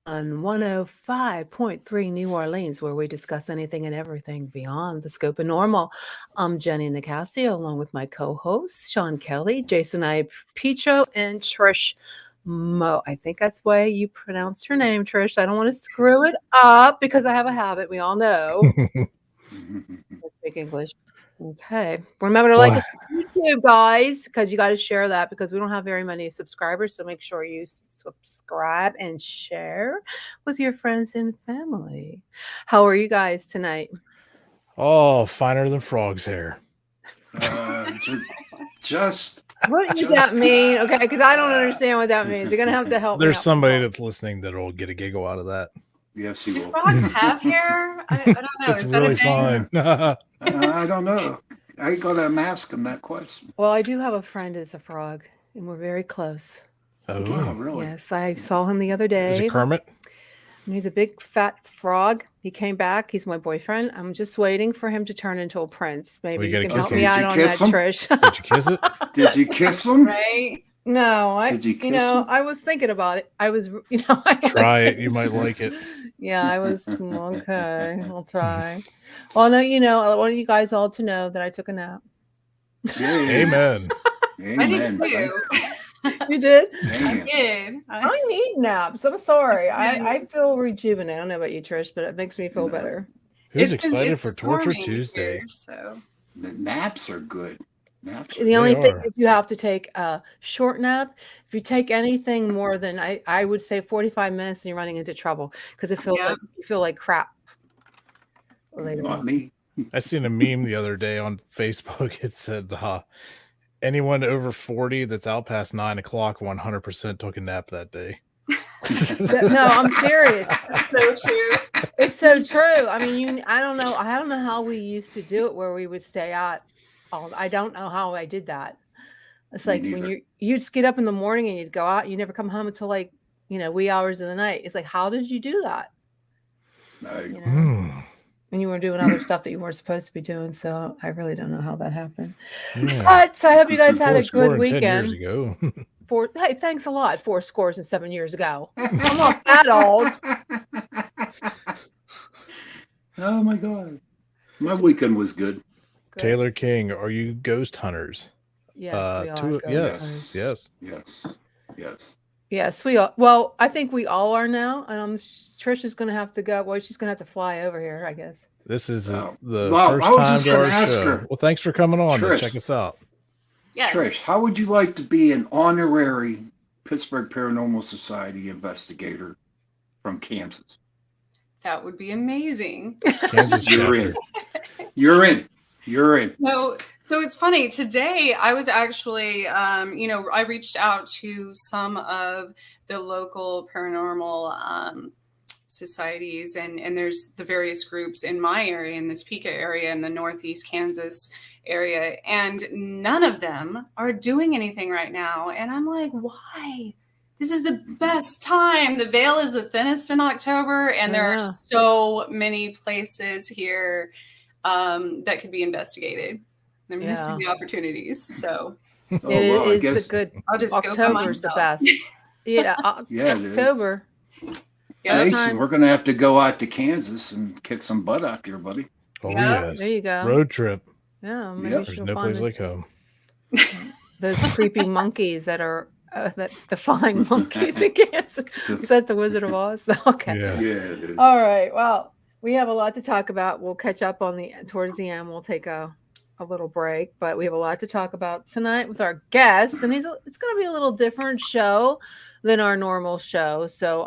on 105.3 New Orleans, where we discuss anything and everything beyond the scope of normal. I'm Jenny Nicasio, along with my co-hosts, Sean Kelly, Jason I. Pietro, and Trish Mo. I think that's the way you pronounced your name, Trish. I don't want to screw it up because I have a habit. We all know. Speak English. Okay. Remember to like us on YouTube, guys, because you got to share that because we don't have very many subscribers. So make sure you subscribe and share with your friends and family. How are you guys tonight? Oh, finer than frog's hair. Just What does that mean? Okay, because I don't understand what that means. You're gonna have to help me There's out. somebody that's listening that'll get a giggle out of that. yes, he Do will. frogs have hair? I don't know. It's Is that really a thing? fine. I don't know. I gotta ask him that question. Well, I do have a friend that's a frog, and we're very close. Oh, Oh, really? Yes, I saw him the other is day. it Kermit? And he's a big fat frog. He came back. He's my boyfriend. I'm just waiting for him to turn into a prince. Maybe We you gotta can kiss help him. me Did out you on kiss that, him? Trish. Did you kiss it? Did you kiss him? Right? No, Did you kiss him? I was thinking about it. I was, Try it. You might like it. Yeah, I was okay. I'll try. Well, no, I want you guys all to know that I took a nap. Yay. Amen. I did Amen. too. You did? I Amen. did. I need naps. I'm sorry. I feel rejuvenated. I don't know about you, Trish, but it makes me feel better. Who's It's 'cause excited it's for Torture storming Tuesday? here, so The naps are good. Naps are The only thing are. is you have to take a short nap. If you take anything more than I would say 45 minutes, and you're running into trouble because it feels Yeah. like you feel like crap later not on. me. I seen a meme the other day on Facebook. It said, anyone over 40 that's out past 9 o'clock 100% took a nap that day. No, I'm serious. so true. It's so true. I mean, I don't know how we used to do it where we would stay out. I don't know how I did that. It's Me like when neither. you just get up in the morning and you'd go out, you never come home until like, wee hours of the night. It's like, how did you do that? You know? Hmm. And you were doing other stuff that you weren't supposed to be doing. So I really don't know how that happened. Yeah. But I hope you guys had a Fourscore good and 10 years weekend. ago. Hey, thanks a lot. 4 scores and 7 years ago. I'm not that old. Oh my God. My weekend was good. Good. Taylor King, are you ghost hunters? Yes, we are. ghost yes, hunters. yes. Yes. Yes. Yes, we are. Well, I think we all are now. And Trish is going to have to go. Well, she's going to have to fly over here, I guess. This is Oh. the Well, first I was time just to gonna our ask show. her. Well, thanks for coming on to Trish. check us out. Yes. Trish, how would you like to be an honorary Pittsburgh Paranormal Society investigator from Kansas? That would be amazing. Kansas You're chapter. in. You're in. You're in. So it's funny. Today, I was actually, I reached out to some of the local paranormal societies, and there's the various groups in my area, in the Topeka area, in the Northeast Kansas area, and none of them are doing anything right now. And I'm like, why? This is the best time. The veil is the thinnest in October, and there are so many places here that could be investigated. They're missing the opportunities. So It is a good. I'll just go by October's the myself. best. Yeah, Yeah, it is. October. Jason, we're going to have to go out to Kansas and kick some butt out there, buddy. Oh, Yeah. yes. There you go. Road trip. Yeah, maybe Yep. she'll There's no find place like home. those creepy monkeys that are that defying monkeys in Kansas. Was that the Wizard of Oz? Okay. Yeah. Yeah, it is. All right. Well, we have a lot to talk about. We'll catch up towards the end. We'll take a little break, but we have a lot to talk about tonight with our guests, and it's going to be a little different show than our normal show. So,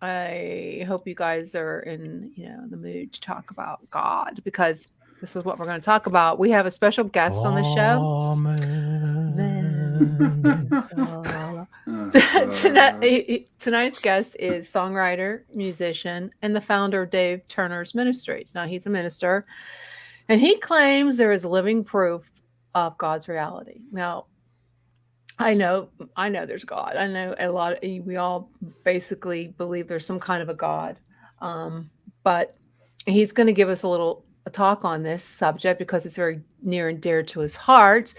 I hope you guys are in, the mood to talk about God, because this is what we're going to talk about. We have a special guest on the show. Tonight's guest is songwriter, musician, and the founder of Dave Turner's Ministries. Now, he's a minister, and he claims there is living proof of God's reality. Now, I know there's God. I know we all basically believe there's some kind of a God. But he's going to give us a talk on this subject because it's very near and dear to his heart.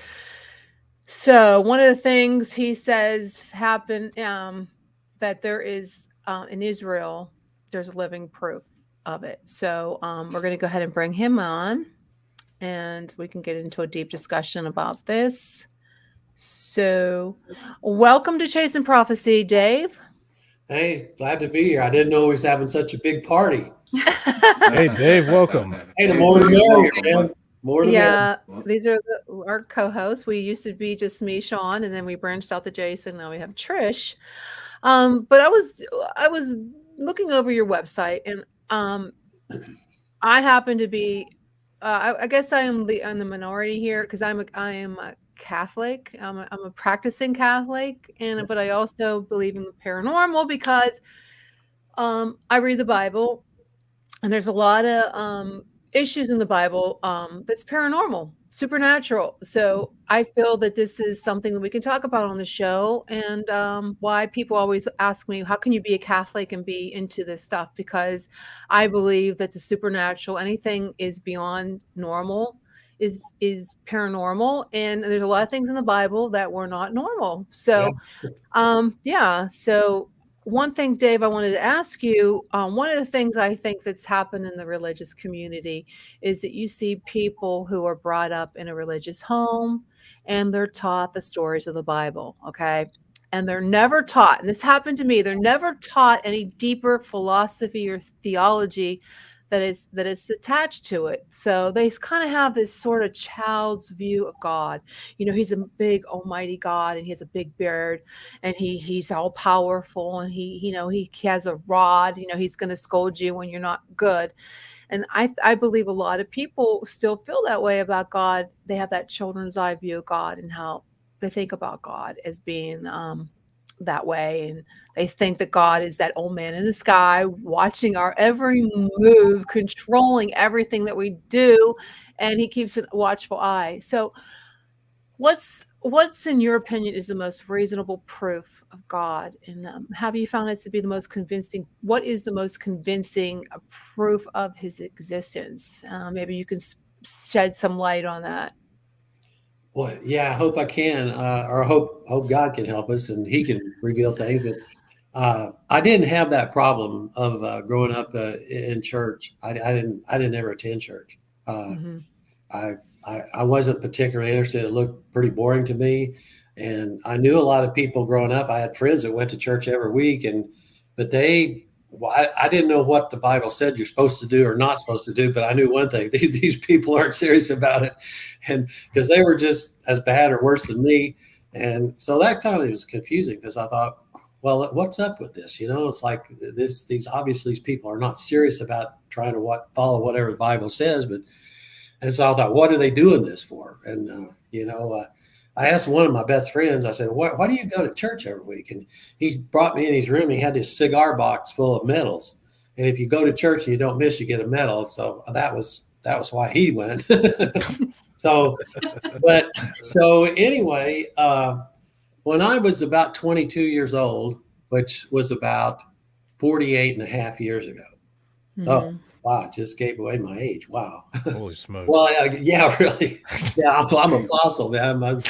So one of the things he says happened, that there is in Israel, there's living proof of it. So we're going to go ahead and bring him on, and we can get into a deep discussion about this. So welcome to Chasing Prophecy, Dave. Hey, glad to be here. I didn't know he was having such a big party. Hey, Dave, welcome. Hey, the more the merrier, man. More the Yeah, merrier. these are our co-hosts. We used to be just me, Sean, and then we branched out to Jason. Now we have Trish. But I was looking over your website, and I happen to be, I guess I am in the minority here because I am a Catholic. I'm a practicing Catholic, but I also believe in the paranormal because I read the Bible, and there's a lot of issues in the Bible that's paranormal, supernatural. So I feel that this is something that we can talk about on the show, and why people always ask me, how can you be a Catholic and be into this stuff? Because I believe that the supernatural, anything is beyond normal, is paranormal, and there's a lot of things in the Bible that were not normal. So so one thing, Dave, I wanted to ask you, one of the things I think that's happened in the religious community is that you see people who are brought up in a religious home and they're taught the stories of the Bible, okay? And they're never taught, and this happened to me, they're never taught any deeper philosophy or theology that is attached to it. So they kind of have this sort of child's view of God. You know, he's a big almighty God, and he has a big beard, and he's all powerful, and he has a rod. You know, he's going to scold you when you're not good. And I believe a lot of people still feel that way about God. They have that children's eye view of God and how they think about God as being that way, and they think that God is that old man in the sky watching our every move, controlling everything that we do, and he keeps a watchful eye. So what's in your opinion is the most reasonable proof of God, and have you found it to be the most convincing? What is the most convincing proof of his existence? Maybe you can shed some light on that. Well, yeah, I hope I can, or I hope God can help us and he can reveal things. But I didn't have that problem of growing up in church. I didn't ever attend church. I wasn't particularly interested. It looked pretty boring to me. And I knew a lot of people growing up. I had friends that went to church every week, but I didn't know what the Bible said you're supposed to do or not supposed to do, but I knew one thing: these people aren't serious about it, and because they were just as bad or worse than me. And so that kind of was confusing because I thought, well, what's up with this? You know, it's like these obviously these people are not serious about trying to follow whatever the Bible says, and so I thought, what are they doing this for? And I asked one of my best friends, I said, why do you go to church every week? And he brought me in his room. He had this cigar box full of medals. And if you go to church and you don't miss, you get a medal. So that was why he went. So anyway, when I was about 22 years old, which was about 48 and a half years ago. Mm-hmm. Oh, wow, it just gave away my age. Wow. Holy smokes. Well, yeah, really. Yeah, I'm a fossil, man. But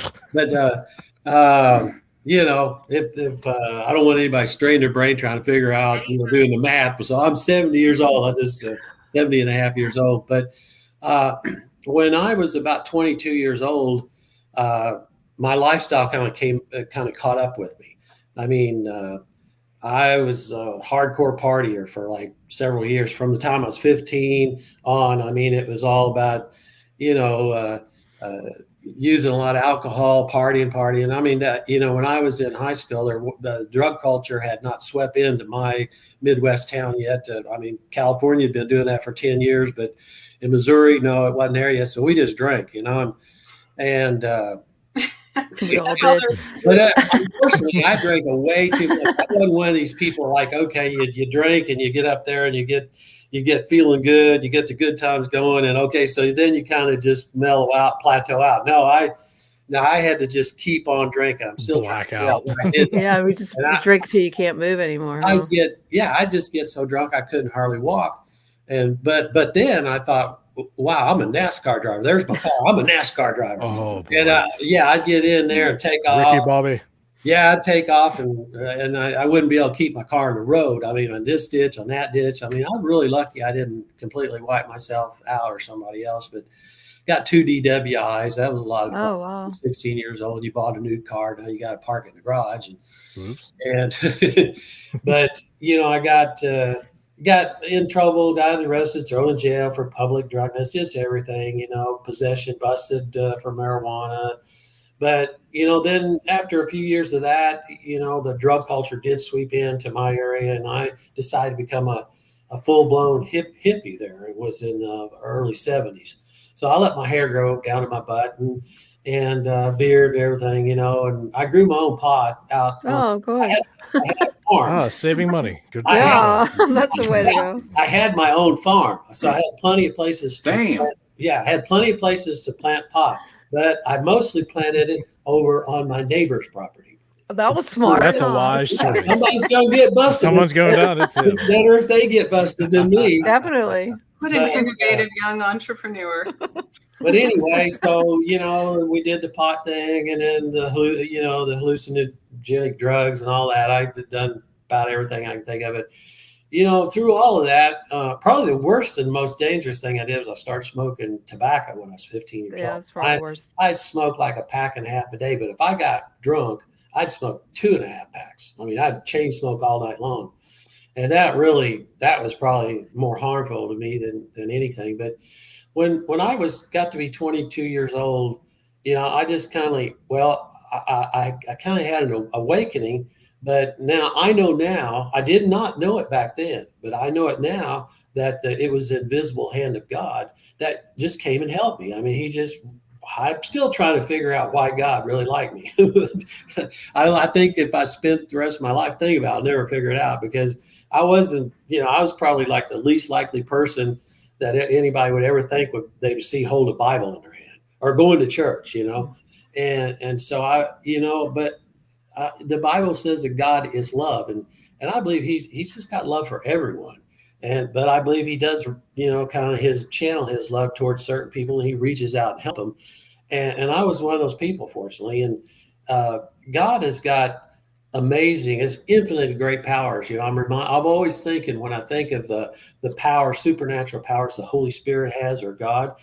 if I don't want anybody straining their brain trying to figure out, doing the math. So I'm 70 years old. I'm just 70 and a half years old. But when I was about 22 years old, my lifestyle kind of caught up with me. I mean, I was a hardcore partier for like several years. From the time I was 15 on, I mean, it was all about, using a lot of alcohol, partying. I mean, when I was in high school, the drug culture had not swept into my Midwest town yet. I mean, California had been doing that for 10 years, but in Missouri, no, it wasn't there yet. So we just drank, and we all did. But unfortunately, I drank way too much. I wasn't one of these people like, okay, you drink and you get up there and you get feeling good, you get the good times going, and okay, so then you kind of just mellow out, plateau out. No, I had to just keep on drinking. I'm still black out. Yeah, we just drink till you can't move anymore. Huh? I just get so drunk I couldn't hardly walk, but then I thought, wow, I'm a NASCAR driver. There's my car. I'm a NASCAR driver. Oh, boy. And I'd get in there and take off. Ricky Bobby. Yeah, I'd take off and I wouldn't be able to keep my car on the road. I mean, on this ditch, on that ditch. I mean, I'm really lucky I didn't completely wipe myself out or somebody else, but got 2 DWIs. That was a lot of fun. Oh, wow. 16 years old, you bought a new car. Now you got to park it in the garage. Oops. But I got in trouble, got arrested, thrown in jail for public drug. That's just everything, possession, busted for marijuana. But, then after a few years of that, the drug culture did sweep into my area, and I decided to become a full-blown hippie there. It was in the early 70s. So I let my hair grow down to my butt and beard and everything, and I grew my own pot out. Oh, good. I had farms. Saving money. Good. Yeah, that's the way to go. I had my own farm, so I had plenty of places to plant. Yeah, I had plenty of places to plant pot, but I mostly planted it over on my neighbor's property. That was smart. That's a wise choice. Somebody's gonna get busted. Someone's going down. It's better if they get busted than me. Definitely. What an innovative young entrepreneur. But anyway, so we did the pot thing, and then the hallucinogenic drugs and all that. I've done about everything I can think of it. Through all of that, probably the worst and most dangerous thing I did was I started smoking tobacco when I was 15 years old. Yeah, that's probably worse. I'd smoke like a pack and a half a day, but if I got drunk, I'd smoke 2.5 packs. I mean, I'd chain smoke all night long. And that was probably more harmful to me than anything. But when I got to be 22 years old, I just kind of, I kind of had an awakening. But now I did not know it back then, but I know it now that it was the invisible hand of God that just came and helped me. I mean, I'm still trying to figure out why God really liked me. I think if I spent the rest of my life thinking about it, I'll never figure it out, because I wasn't, I was probably like the least likely person that anybody would ever think they would see hold a Bible in their hand or going to church, and so but the Bible says that God is love, and I believe he's just got love for everyone. But I believe he does, kind of channel his love towards certain people, and he reaches out and help them. And I was one of those people, fortunately. And God has got amazing, it's infinitely great powers. I'm always thinking, when I think of the power, supernatural powers the Holy Spirit has, or God,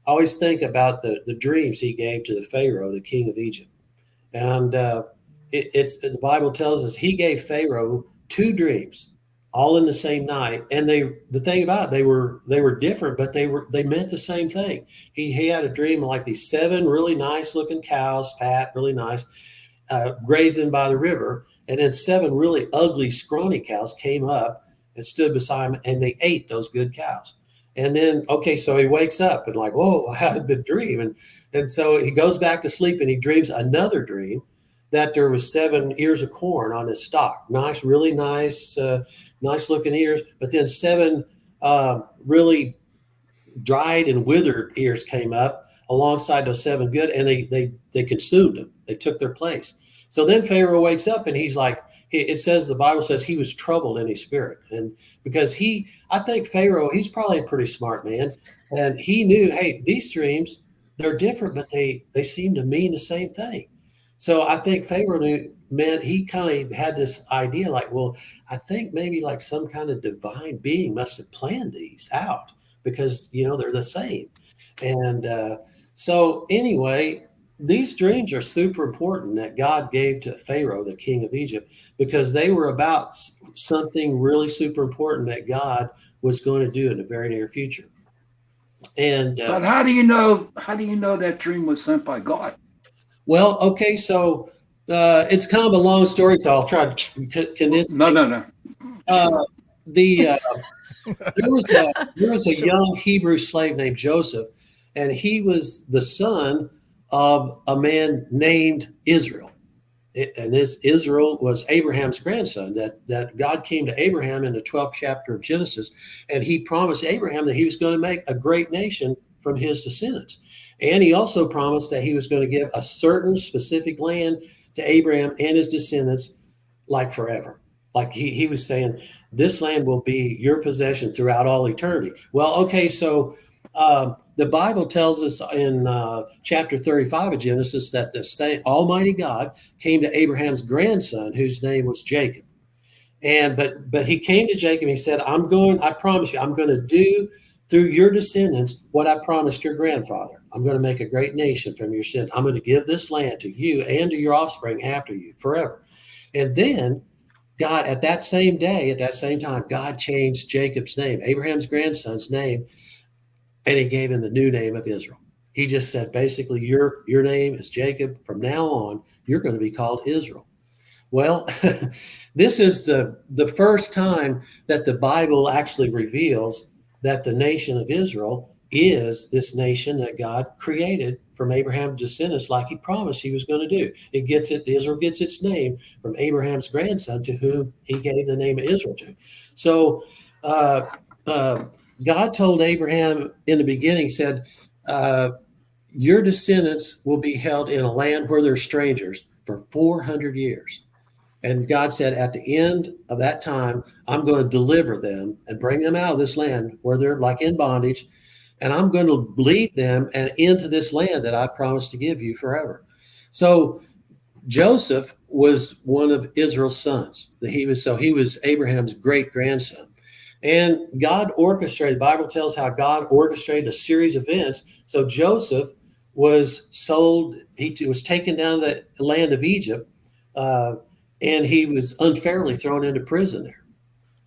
I always think about the dreams he gave to the Pharaoh, the king of Egypt. And the Bible tells us he gave Pharaoh 2 dreams, all in the same night. And the thing about it, they were different, but they meant the same thing. He had a dream of like these 7 really nice looking cows, fat, really nice, grazing by the river. And then 7 really ugly, scrawny cows came up and stood beside him, and they ate those good cows. And then, so he wakes up and like, whoa, I had a good dream. And so he goes back to sleep, and he dreams another dream that there was 7 ears of corn on his stalk. Nice, really nice, nice looking ears. But then 7 really dried and withered ears came up alongside those 7 good, and they consumed them. They took their place. So then Pharaoh wakes up, and he's like, the Bible says he was troubled in his spirit. And because I think Pharaoh, he's probably a pretty smart man. And he knew, hey, these dreams, they're different, but they seem to mean the same thing. So I think Pharaoh he kind of had this idea like, well, I think maybe like some kind of divine being must have planned these out, because, they're the same. And so anyway, these dreams are super important that God gave to Pharaoh, the king of Egypt, because they were about something really super important that God was going to do in the very near future. And but how do you know that dream was sent by God? Well, okay, so it's kind of a long story, so I'll try to condense. No. There was a young Hebrew slave named Joseph, and he was the son of a man named Israel. And this Israel was Abraham's grandson, that God came to Abraham in the 12th chapter of Genesis, and he promised Abraham that he was going to make a great nation from his descendants. And he also promised that he was going to give a certain specific land to Abraham and his descendants, like forever. Like he was saying, this land will be your possession throughout all eternity. Well, okay, so The Bible tells us in chapter 35 of Genesis that the Almighty God came to Abraham's grandson, whose name was Jacob. And but he came to Jacob and he said, I promise you, I'm going to do through your descendants what I promised your grandfather. I'm going to make a great nation from your sin. I'm going to give this land to you and to your offspring after you forever. And then God, at that same day, at that same time, God changed Jacob's name, Abraham's grandson's name, and he gave him the new name of Israel. He just said, basically, your name is Jacob. From now on, you're going to be called Israel. Well, this is the first time that the Bible actually reveals that the nation of Israel is this nation that God created from Abraham's descendants, like he promised he was going to do. Israel gets its name from Abraham's grandson, to whom he gave the name of Israel to. So God told Abraham in the beginning, said, your descendants will be held in a land where they're strangers for 400 years. And God said, at the end of that time, I'm going to deliver them and bring them out of this land where they're like in bondage. And I'm going to lead them and into this land that I promised to give you forever. So Joseph was one of Israel's sons. He was Abraham's great grandson. And God orchestrated, the Bible tells how God orchestrated a series of events. So Joseph was sold, he was taken down to the land of Egypt, and he was unfairly thrown into prison there.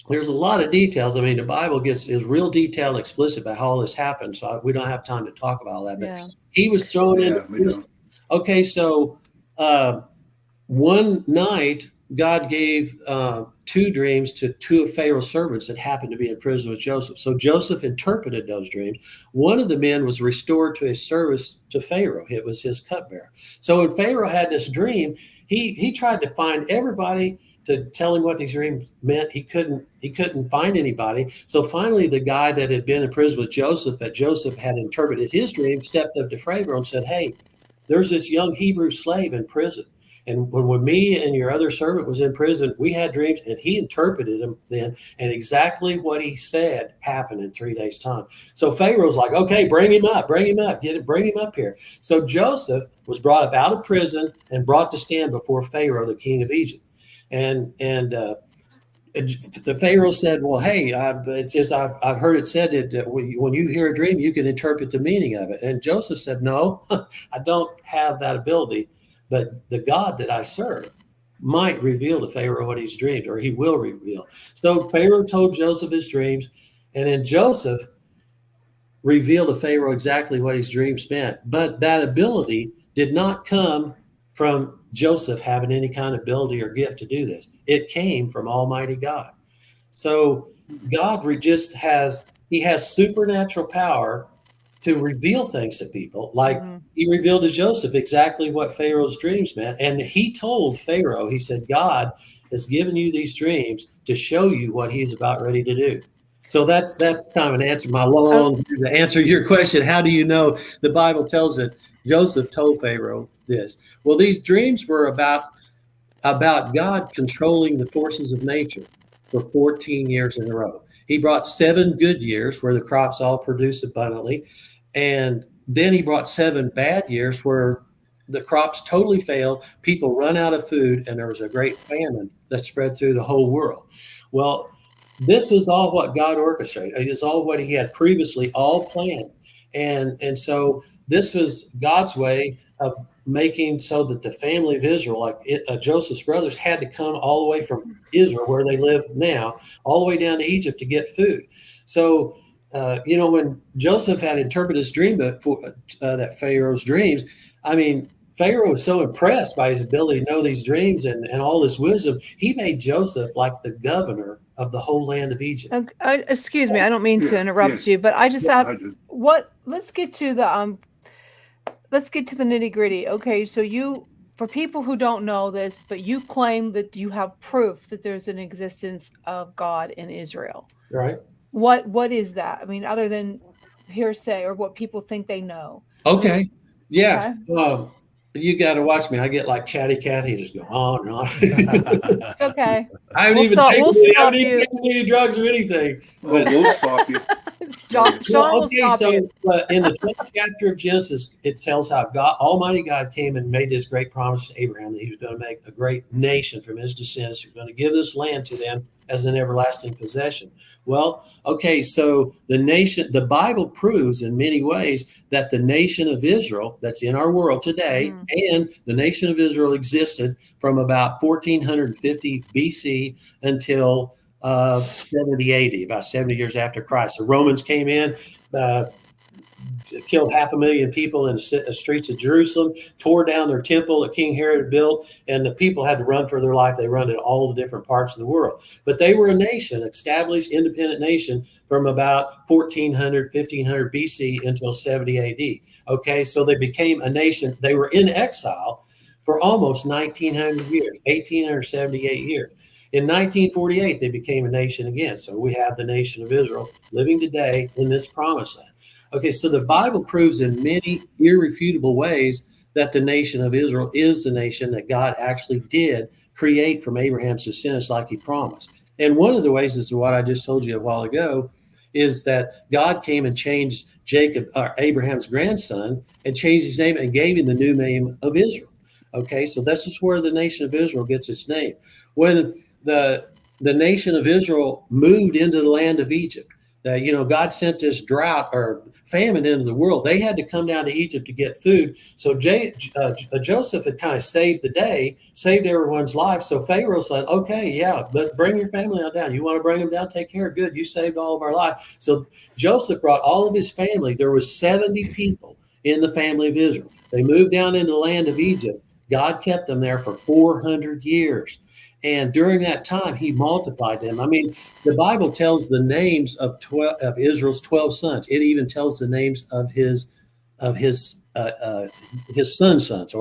There's a lot of details. I mean, the Bible is real detailed and explicit about how all this happened. So we don't have time to talk about all that. But he was thrown into prison. Okay, so one night, God gave 2 dreams to 2 of Pharaoh's servants that happened to be in prison with Joseph. So Joseph interpreted those dreams. One of the men was restored to his service to Pharaoh. It was his cupbearer. So when Pharaoh had this dream, he tried to find everybody to tell him what these dreams meant. He couldn't find anybody. So finally, the guy that had been in prison with Joseph, that Joseph had interpreted his dream, stepped up to Pharaoh and said, hey, there's this young Hebrew slave in prison. And when me and your other servant was in prison, we had dreams, and he interpreted them then. And exactly what he said happened in 3 days' time. So Pharaoh's like, okay, bring him up, bring him up here. So Joseph was brought up out of prison and brought to stand before Pharaoh, the king of Egypt. And the Pharaoh said, well, hey, I've heard it said that when you hear a dream, you can interpret the meaning of it. And Joseph said, no, I don't have that ability. But the God that I serve might reveal to Pharaoh what he's dreamed, or he will reveal. So Pharaoh told Joseph his dreams, and then Joseph revealed to Pharaoh exactly what his dreams meant. But that ability did not come from Joseph having any kind of ability or gift to do this. It came from Almighty God. So God he has supernatural power to reveal things to people. Like he revealed to Joseph exactly what Pharaoh's dreams meant. And he told Pharaoh, he said, God has given you these dreams to show you what he's about ready to do. So that's kind of an answer, to answer your question. How do you know? The Bible tells that Joseph told Pharaoh this. Well, these dreams were about God controlling the forces of nature for 14 years in a row. He brought 7 good years where the crops all produced abundantly. And then he brought 7 bad years where the crops totally failed, people run out of food, and there was a great famine that spread through the whole world. Well, this is all what God orchestrated. It is all what he had previously all planned. And so this was God's way of making so that the family of Israel, like Joseph's brothers, had to come all the way from Israel, where they live now, all the way down to Egypt to get food. So, when Joseph had interpreted his dream, that Pharaoh's dreams, I mean, Pharaoh was so impressed by his ability to know these dreams and all this wisdom, he made Joseph like the governor of the whole land of Egypt. Excuse me, I don't mean to interrupt you, but I just have let's get to the nitty gritty. Okay, so for people who don't know this, but you claim that you have proof that there's an existence of God in Israel. Right. What is that? I mean, other than hearsay or what people think they know. Okay. Yeah. Okay. You got to watch me. I get like chatty Cathy, just go on and on. It's okay. I haven't even taken any drugs or anything. We'll stop you. Sean will Okay, stop so you. in the 12th chapter of Genesis, it tells how God, Almighty God, came and made this great promise to Abraham that he was going to make a great nation from his descendants. He was going to give this land to them as an everlasting possession. Well, okay, so the Bible proves in many ways that the nation of Israel that's in our world today, and the nation of Israel existed from about 1450 BC until 70 80, about 70 years after Christ. The Romans came in, killed 500,000 people in the streets of Jerusalem, tore down their temple that King Herod had built, and the people had to run for their life. They run in all the different parts of the world. But they were a nation, established independent nation from about 1400, 1500 BC until 70 AD. Okay, so they became a nation. They were in exile for almost 1900 years, 1878 years. In 1948, they became a nation again. So we have the nation of Israel living today in this promised land. Okay, so the Bible proves in many irrefutable ways that the nation of Israel is the nation that God actually did create from Abraham's descendants like he promised. And one of the ways is what I just told you a while ago, is that God came and changed Jacob, or Abraham's grandson, and changed his name and gave him the new name of Israel. Okay, so this is where the nation of Israel gets its name. When the nation of Israel moved into the land of Egypt, God sent this drought or famine into the world. They had to come down to Egypt to get food. So Joseph had kind of saved the day, saved everyone's life. So Pharaoh said, okay, yeah, but bring your family on down. You want to bring them down? Take care. Good. You saved all of our life. So Joseph brought all of his family. There was 70 people in the family of Israel. They moved down into the land of Egypt. God kept them there for 400 years. And during that time, he multiplied them. I mean, the Bible tells the names of Israel's 12 sons. It even tells the names of his son's sons.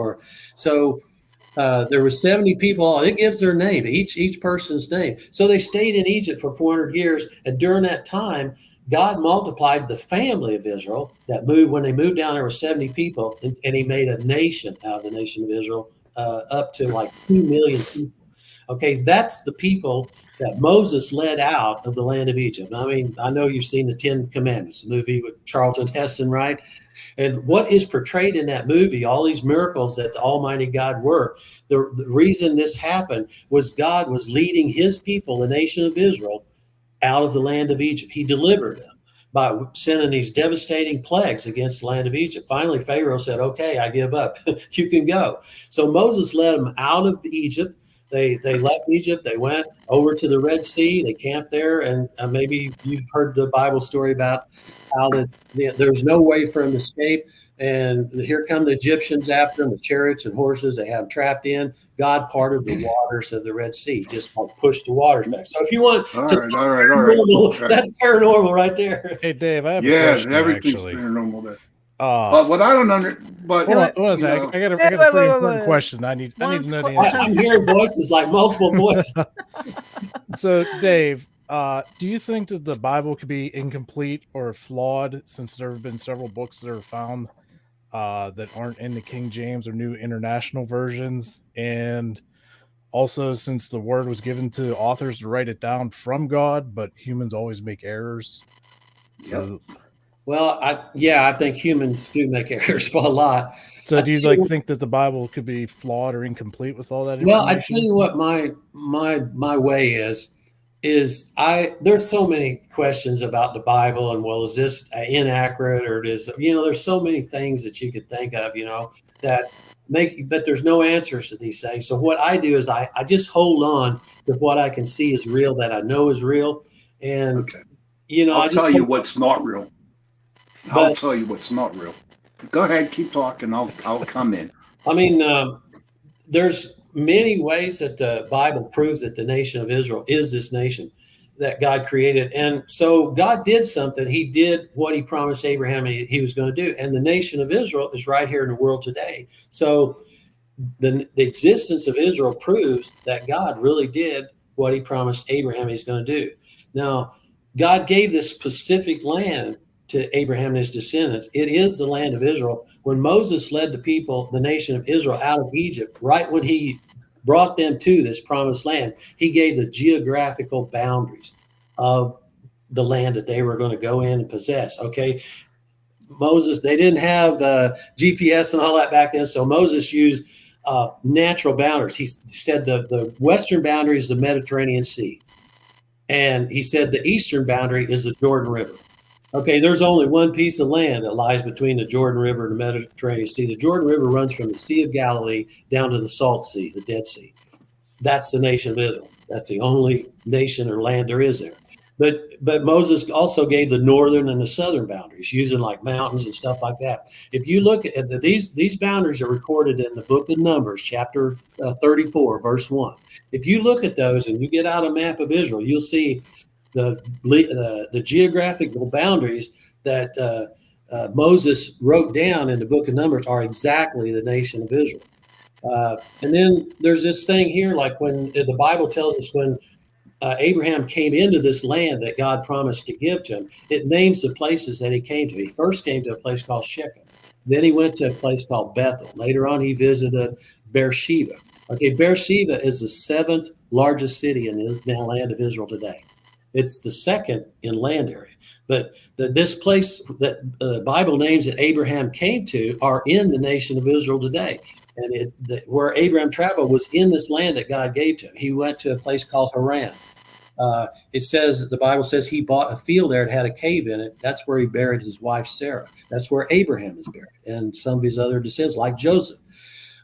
There were 70 people. It gives their name, each person's name. So they stayed in Egypt for 400 years, and during that time, God multiplied the family of Israel that moved. When they moved down, there were 70 people, and he made a nation out of the nation of Israel, up to like 2 million people. Okay, so that's the people that Moses led out of the land of Egypt. I mean, I know you've seen the 10 Commandments, the movie with Charlton Heston, right? And what is portrayed in that movie, all these miracles that the Almighty God worked, the reason this happened was God was leading his people, the nation of Israel, out of the land of Egypt. He delivered them by sending these devastating plagues against the land of Egypt. Finally, Pharaoh said, okay, I give up. You can go. So Moses led them out of Egypt. They left Egypt. They went over to the Red Sea. They camped there. And maybe you've heard the Bible story about how there's no way for them to escape. And here come the Egyptians after them with chariots and horses. They have them trapped in. God parted the waters of the Red Sea, just pushed the waters back. So if you want all right. That's paranormal right there. Hey, Dave, I have a question, everything's actually. paranormal there. But what I don't hold on a second. I got a pretty important question. I need to know the answer. I'm hearing voices, like multiple voices. So, Dave, do you think that the Bible could be incomplete or flawed, since there have been several books that are found that aren't in the King James or New International versions? And also, since the word was given to authors to write it down from God, but humans always make errors. So, well, I think humans do make errors a lot. So do you think that the Bible could be flawed or incomplete with all that information? Well, I tell you what my way is there's so many questions about the Bible, and is this inaccurate, or there's so many things that you could think of, that but there's no answers to these things. So what I do is I just hold on to what I can see is real, that I know is real. And, I'll tell you what's not real. I'll tell you what's not real. Go ahead, keep talking. I'll come in. I mean, there's many ways that the Bible proves that the nation of Israel is this nation that God created. And so God did something. He did what he promised Abraham he was going to do. And the nation of Israel is right here in the world today. So the existence of Israel proves that God really did what he promised Abraham he's going to do. Now, God gave this specific land to Abraham and his descendants. It is the land of Israel. When Moses led the people, the nation of Israel, out of Egypt, right when he brought them to this promised land, he gave the geographical boundaries of the land that they were going to go in and possess. Okay. Moses, they didn't have GPS and all that back then. So Moses used natural boundaries. He said the western boundary is the Mediterranean Sea. And he said the eastern boundary is the Jordan River. Okay, there's only one piece of land that lies between the Jordan River and the Mediterranean Sea. The Jordan River runs from the Sea of Galilee down to the Salt Sea, the Dead Sea. That's the nation of Israel. That's the only nation or land there is there. But Moses also gave the northern and the southern boundaries, using like mountains and stuff like that. If you look at these boundaries are recorded in the book of Numbers, chapter 34, verse 1. If you look at those and you get out a map of Israel, you'll see the geographical boundaries that Moses wrote down in the book of Numbers are exactly the nation of Israel. And then there's this thing here, like when the Bible tells us when Abraham came into this land that God promised to give to him, it names the places that he came to. He first came to a place called Shechem. Then he went to a place called Bethel. Later on, he visited Beersheba. Okay, Beersheba is the 7th largest city in the land of Israel today. It's the second in land area. But this place that the Bible names that Abraham came to are in the nation of Israel today. And where Abraham traveled was in this land that God gave to him. He went to a place called Haran. It says, the Bible says he bought a field there. It had a cave in it. That's where he buried his wife, Sarah. That's where Abraham is buried, and some of his other descendants, like Joseph.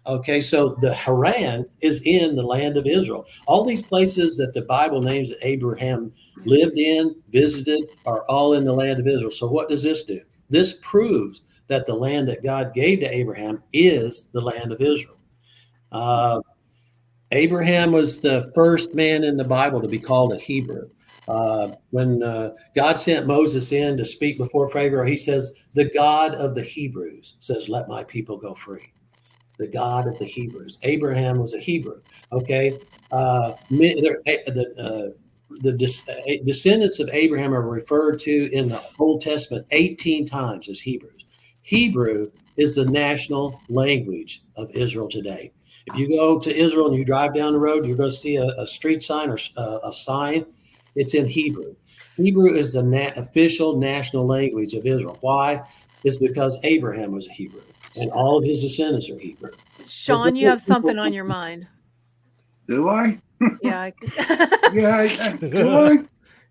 Okay, so the Haran is in the land of Israel. All these places that the Bible names that Abraham lived in, visited, are all in the land of Israel. So what does this do? This proves that the land that God gave to Abraham is the land of Israel. Abraham was the first man in the Bible to be called a Hebrew. When God sent Moses in to speak before Pharaoh, he says, the God of the Hebrews says, let my people go free. The God of the Hebrews. Abraham was a Hebrew. Okay. The descendants of Abraham are referred to in the Old Testament 18 times as Hebrews. Hebrew is the national language of Israel today. If you go to Israel and you drive down the road, you're going to see a street sign or a sign. It's in Hebrew. Hebrew is the official national language of Israel. Why? It's because Abraham was a Hebrew, and all of his descendants are Hebrew. Sean, you have something on your mind. Do I? Yeah. Yeah, do I?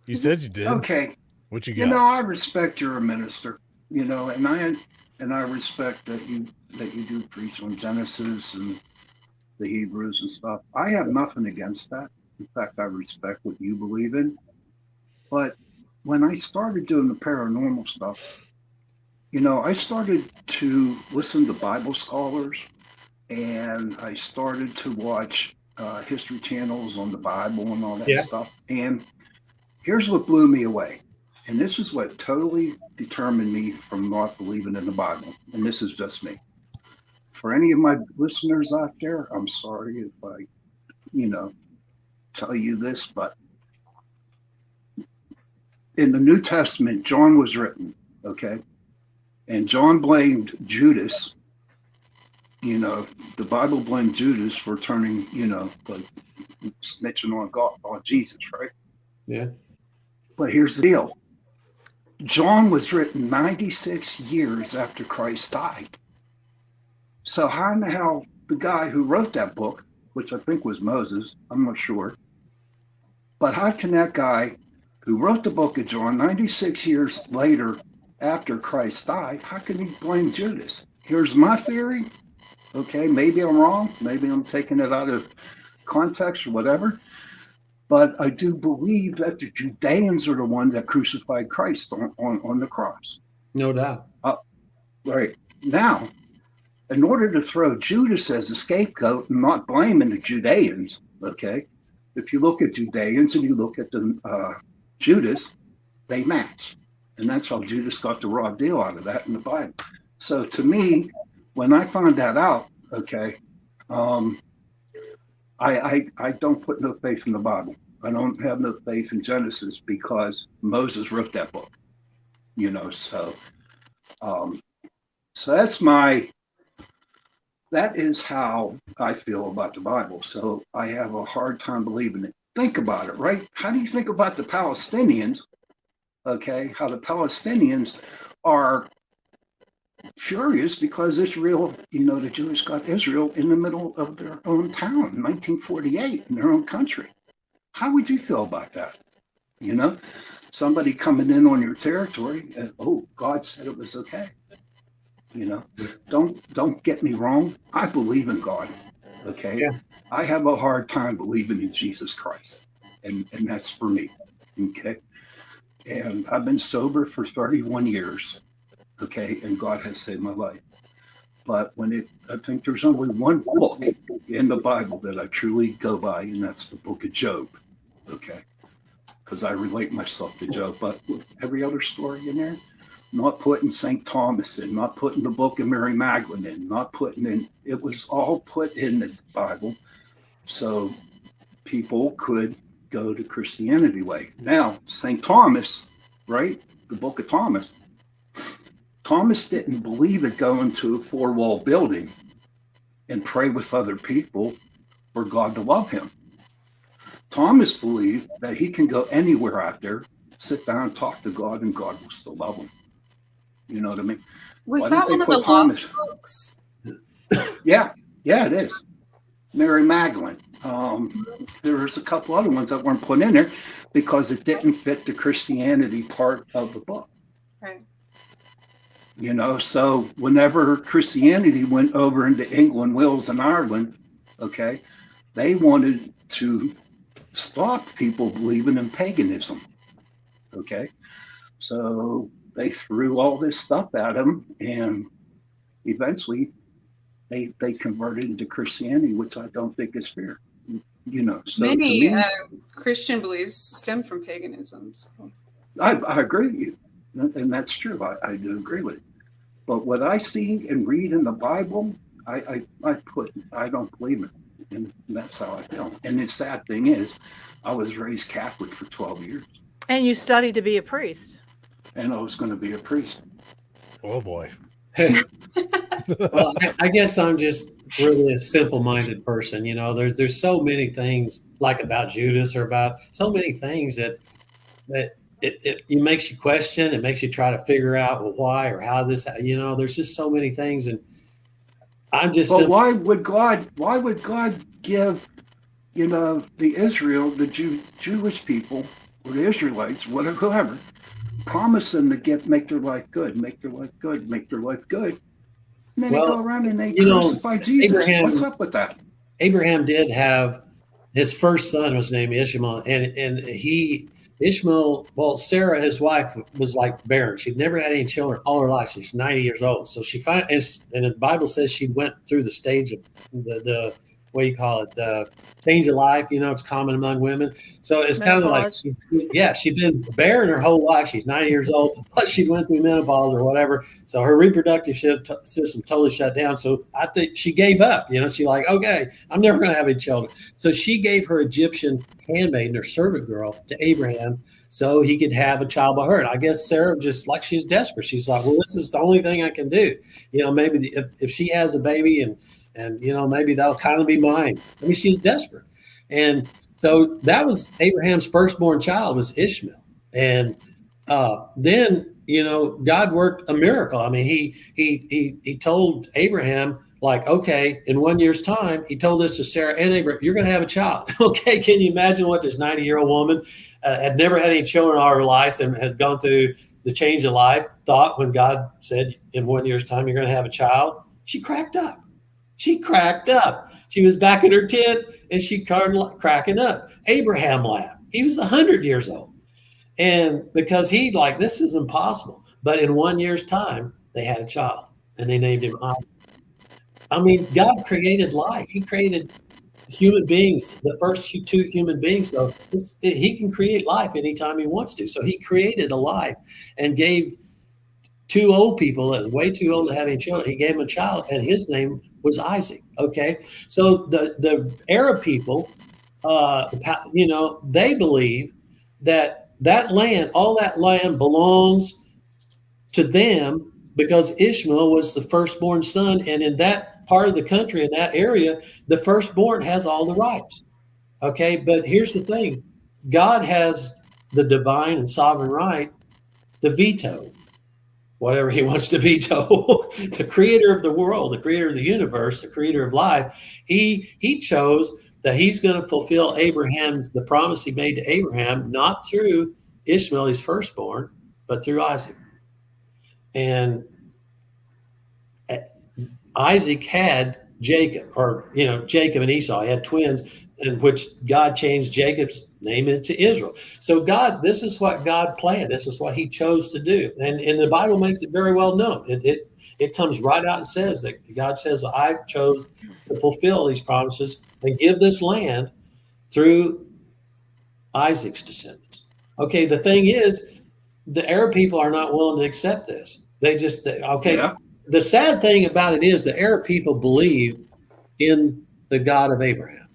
You said you did. Okay. What you got? You know, I respect you're a minister, you know, and I respect that you do preach on Genesis and the Hebrews and stuff. I have nothing against that. In fact, I respect what you believe in. But when I started doing the paranormal stuff, you know, I started to listen to Bible scholars, and I started to watch history channels on the Bible and all that stuff. And here's what blew me away. And this is what totally determined me from not believing in the Bible. And this is just me. For any of my listeners out there, I'm sorry if I, you know, tell you this, but in the New Testament, John was written, okay? And John blamed Judas. You know, the Bible blamed Judas for turning, you know, like snitching on God, on Jesus, right? Yeah. But here's the deal. John was written 96 years after Christ died. So how in the hell the guy who wrote that book, which I think was Moses, I'm not sure, but how can that guy who wrote the book of John 96 years later after Christ died, how can he blame Judas? Here's my theory. Okay, maybe I'm wrong. Maybe I'm taking it out of context or whatever. But I do believe that the Judeans are the ones that crucified Christ on the cross. No doubt. Right. Now, in order to throw Judas as a scapegoat and not blaming the Judeans, okay, if you look at Judeans and you look at the Judas, they match. And that's how Judas got the raw deal out of that in the Bible. So to me, when I found that out, okay, I don't put no faith in the Bible. I don't have no faith in Genesis because Moses wrote that book, you know. So that is how I feel about the Bible. So I have a hard time believing it. Think about it, right? How do you think about the Palestinians okay, how the Palestinians are furious because Israel, the Jews got Israel in the middle of their own town in 1948 in their own country. How would you feel about that? Somebody coming in on your territory and, oh, God said it was okay. Don't get me wrong. I believe in God. Okay. Yeah. I have a hard time believing in Jesus Christ. And that's for me. Okay. And I've been sober for 31 years. Okay. And God has saved my life. But I think there's only one book in the Bible that I truly go by, and that's the book of Job. Okay. Because I relate myself to Job. But with every other story in there, not putting St. Thomas in, not putting the book of Mary Magdalene in, not putting in, it was all put in the Bible so people could go to Christianity way. Now, St. Thomas, right? The book of Thomas. Thomas didn't believe in going to a four-wall building and pray with other people for God to love him. Thomas believed that he can go anywhere out there, sit down and talk to God, and God will still love him. You know what I mean? Was that one of the lost books? Yeah, it is. Mary Magdalene. There was a couple other ones that weren't put in there because it didn't fit the Christianity part of the book. Right. So whenever Christianity went over into England, Wales, and Ireland, okay, they wanted to stop people believing in paganism. Okay. So they threw all this stuff at them, and eventually they converted into Christianity, which I don't think is fair. So many Christian beliefs stem from paganism. So. I agree with you, and that's true. I do agree with it. But what I see and read in the Bible, I don't believe it, and that's how I feel. And the sad thing is, I was raised Catholic for 12 years. And you studied to be a priest. And I was going to be a priest. Oh boy. Well, I guess I'm just really a simple-minded person. There's so many things like about Judas or about so many things that it makes you question. It makes you try to figure out, well, why or how this. There's just so many things, and I'm just. But why would God give, the Israel, the Jewish people, or the Israelites, whoever, promise them to make their life good, make their life good, make their life good. And then they go around and they crucify Jesus. What's up with that? Abraham did have his first son was named Ishmael, and Ishmael, Sarah, his wife, was like barren. She'd never had any children all her life. She's 90 years old. So she and the Bible says she went through the stage of the what do you call it? Change of life. It's common among women. So it's kind of like, she'd been barren her whole life. She's 90 years old. Plus she went through menopause or whatever. So her reproductive system totally shut down. So I think she gave up. She's like, okay, I'm never going to have any children. So she gave her Egyptian handmaiden or servant girl to Abraham so he could have a child by her. And I guess Sarah, just like, she's desperate. She's like, well, this is the only thing I can do. Maybe if she has a baby and maybe that'll kind of be mine. I mean, she's desperate. And so that was Abraham's firstborn child was Ishmael. And then, God worked a miracle. I mean, he told Abraham, like, okay, in 1 year's time, he told this to Sarah and Abraham, you're going to have a child. Okay. Can you imagine what this 90-year-old woman had never had any children all her life and had gone through the change of life, thought when God said in 1 year's time, you're going to have a child? She cracked up. She was back in her tent and she started cracking up. Abraham laughed. He was 100 years old. And because this is impossible. But in 1 year's time, they had a child and they named him Isaac. I mean, God created life. He created human beings, the first two human beings. So he can create life anytime he wants to. So he created a life and gave two old people that was way too old to have any children. He gave him a child and his name was Isaac. Okay. So the Arab people, they believe that land, all that land belongs to them because Ishmael was the firstborn son. And in that part of the country, in that area, the firstborn has all the rights. Okay. But here's the thing. God has the divine and sovereign right to veto whatever he wants to veto. The creator of the world, the creator of the universe, the creator of life, he chose that he's going to fulfill the promise he made to Abraham, not through Ishmael, his firstborn, but through Isaac. And Isaac had Jacob, or Jacob and Esau. He had twins, in which God changed Jacob's name into Israel. So this is what God planned. This is what he chose to do. And the Bible makes it very well known. It comes right out and says that God says, I chose to fulfill these promises and give this land through Isaac's descendants. Okay, the thing is, the Arab people are not willing to accept this. Yeah. The sad thing about it is the Arab people believe in the God of Abraham.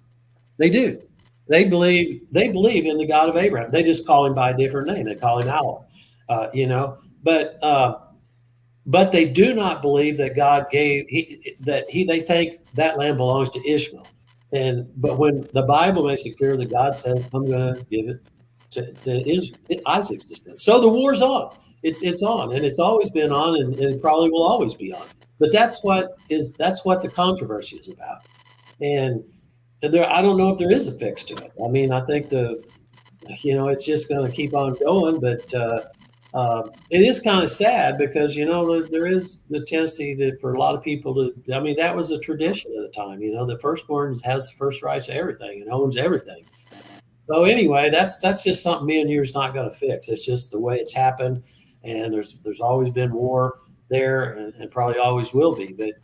They do. They believe in the God of Abraham. They just call him by a different name. They call him Allah, but they do not believe that God they think that land belongs to Ishmael. But when the Bible makes it clear that God says, I'm going to give it to Isaac's descendants. So the war's on. It's on, and it's always been on, and it probably will always be on. But that's what the controversy is about. And I don't know if there is a fix to it. I mean, I think it's just going to keep on going. But it is kind of sad because there is the tendency for a lot of people to. I mean, that was a tradition at the time. The firstborn has the first rights to everything and owns everything. So anyway, that's just something me and you is not going to fix. It's just the way it's happened. And there's always been war there, and probably always will be. But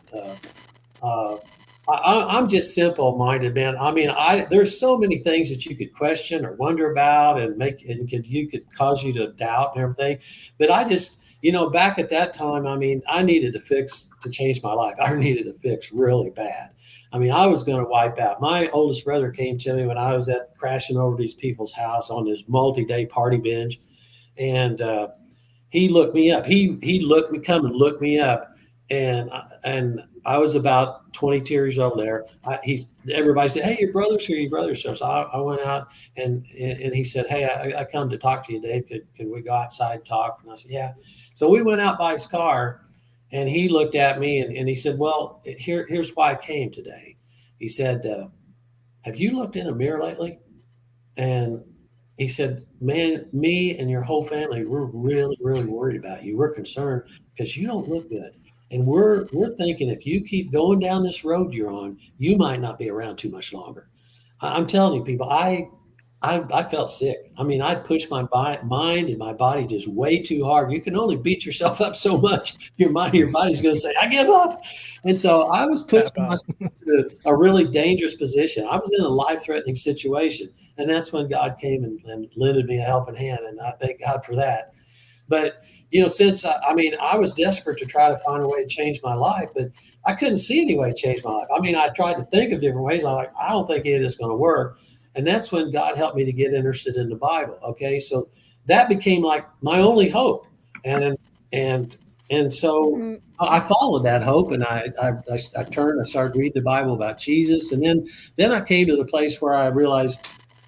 I'm just simple-minded, man. I mean, there's so many things that you could question or wonder about, and could cause you to doubt and everything. But I just, back at that time, I mean, I needed to fix to change my life. I needed to fix really bad. I mean, I was going to wipe out. My oldest brother came to me when I was crashing over these people's house on this multi-day party binge, and he looked me up. He come and looked me up, and I was about 22 years old there. Everybody said, "Hey, your brother's here. Your brother's here." So I went out, and he said, "Hey, I come to talk to you, Dave. Can we go outside and talk?" And I said, "Yeah." So we went out by his car, and he looked at me, and he said, "Well, here's why I came today." He said, "Have you looked in a mirror lately?" And he said, "Man, me and your whole family, we're really, really worried about you. We're concerned because you don't look good. And we're thinking if you keep going down this road you're on, you might not be around too much longer." I'm telling you, people, I felt sick. I mean, I pushed my mind and my body just way too hard. You can only beat yourself up so much. Your body's going to say, "I give up." And so I was pushed to a really dangerous position. I was in a life-threatening situation. And that's when God came and lended me a helping hand. And I thank God for that. But, since I was desperate to try to find a way to change my life, but I couldn't see any way to change my life. I mean, I tried to think of different ways. I'm like, I don't think any of this is going to work. And that's when God helped me to get interested in the Bible. Okay. So that became like my only hope. And so I followed that hope, and I started reading the Bible about Jesus. And then I came to the place where I realized,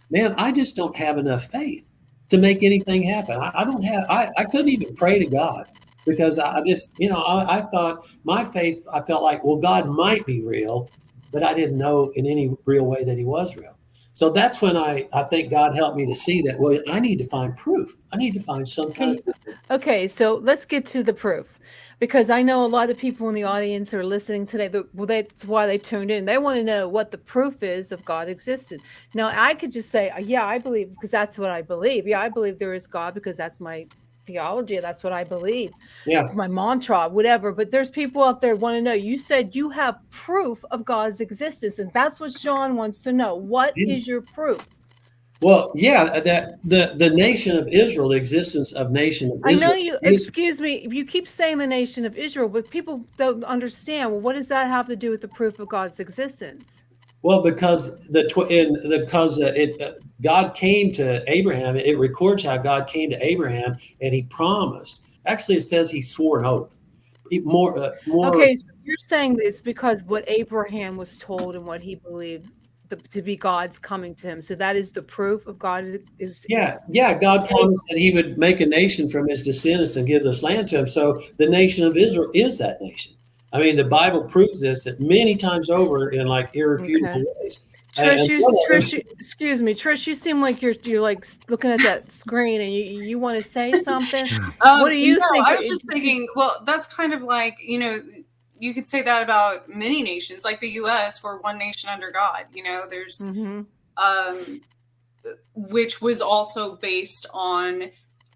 man, I just don't have enough faith to make anything happen. I couldn't even pray to God because I just, I thought my faith, I felt like, well, God might be real, but I didn't know in any real way that he was real. So that's when I think God helped me to see that, well, I need to find proof. I need to find some kind of. Okay, so let's get to the proof, because I know a lot of people in the audience are listening today. That's why they tuned in. They want to know what the proof is of God existed. Now, I could just say, yeah, I believe, because that's what I believe. Yeah, I believe there is God because that's my theology. That's what I believe. Yeah. My mantra, whatever. But there's people out there want to know. You said you have proof of God's existence, and that's what Sean wants to know. What is your proof? Well, yeah, that the nation of Israel, the existence of nation of Israel. I know you, excuse me, you keep saying the nation of Israel, but people don't understand. Well, what does that have to do with the proof of God's existence? Well, because God came to Abraham. It records how God came to Abraham, and he promised. Actually, it says he swore an oath. More. Okay, so you're saying this because what Abraham was told and what he believed to be God's coming to him. So that is the proof of God is God promised that he would make a nation from his descendants and give this land to him. So the nation of Israel is that nation. I mean, the Bible proves this that many times over in like irrefutable ways. Trish, excuse me, Trish, you seem like you're like looking at that screen and you want to say something. What do you think? I was just thinking, well, that's kind of like, you know, you could say that about many nations, like the U.S. We're one nation under God. You know, there's, which was also based on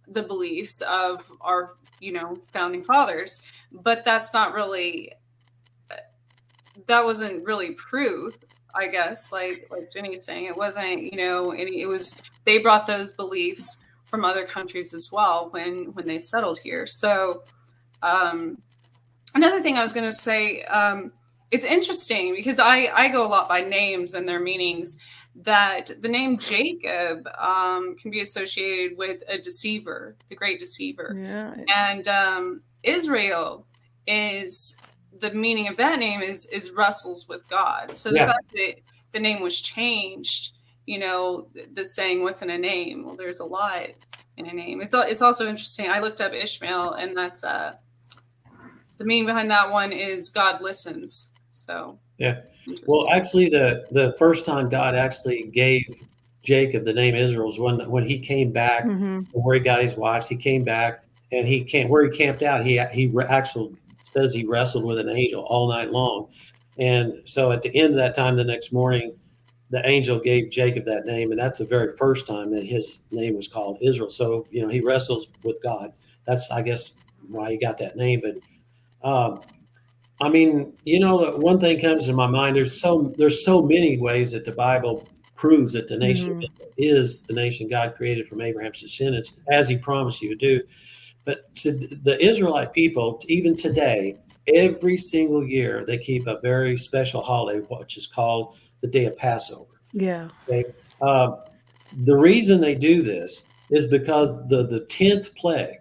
the beliefs of our, you know, founding fathers. But that's not really, that wasn't really proof, I guess. Like Jenny's saying, it wasn't, you know, it was, they brought those beliefs from other countries as well when they settled here. So, another thing I was going to say, it's interesting because I go a lot by names and their meanings, that the name Jacob can be associated with a deceiver, the great deceiver. Yeah. And Israel is, the meaning of that name is wrestles with God. So the fact that the name was changed, you know, the saying, what's in a name? Well, there's a lot in a name. It's also interesting. I looked up Ishmael, and that's the meaning behind that one is God listens. So yeah. Well, actually, the first time God actually gave Jacob the name Israel was when he came back from where he got his wives. He came back and where he camped out. He actually says he wrestled with an angel all night long. And so at the end of that time, the next morning, the angel gave Jacob that name. And that's the very first time that his name was called Israel. So, you know, he wrestles with God. That's, I guess, why he got that name. But, I mean, you know, one thing comes to my mind. There's so many ways that the Bible proves that the nation is the nation God created from Abraham's descendants, as he promised he would do. But to the Israelite people, even today, every single year, they keep a very special holiday, which is called the Day of Passover. Yeah. Okay? The reason they do this is because the 10th plague,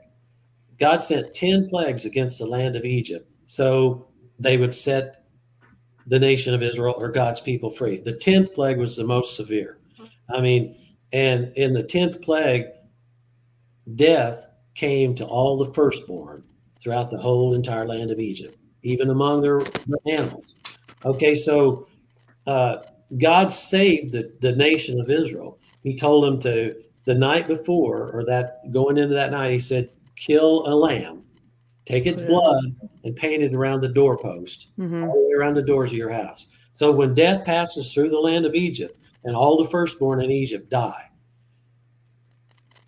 God sent 10 plagues against the land of Egypt. So they would set the nation of Israel or God's people free. The 10th plague was the most severe. I mean, and in the 10th plague, death came to all the firstborn throughout the whole entire land of Egypt, even among their animals. Okay, so God saved the nation of Israel. He told them to, the night before, or that going into that night, he said, kill a lamb, take its blood and paint it around the doorpost, all the way around the doors of your house. So when death passes through the land of Egypt and all the firstborn in Egypt die,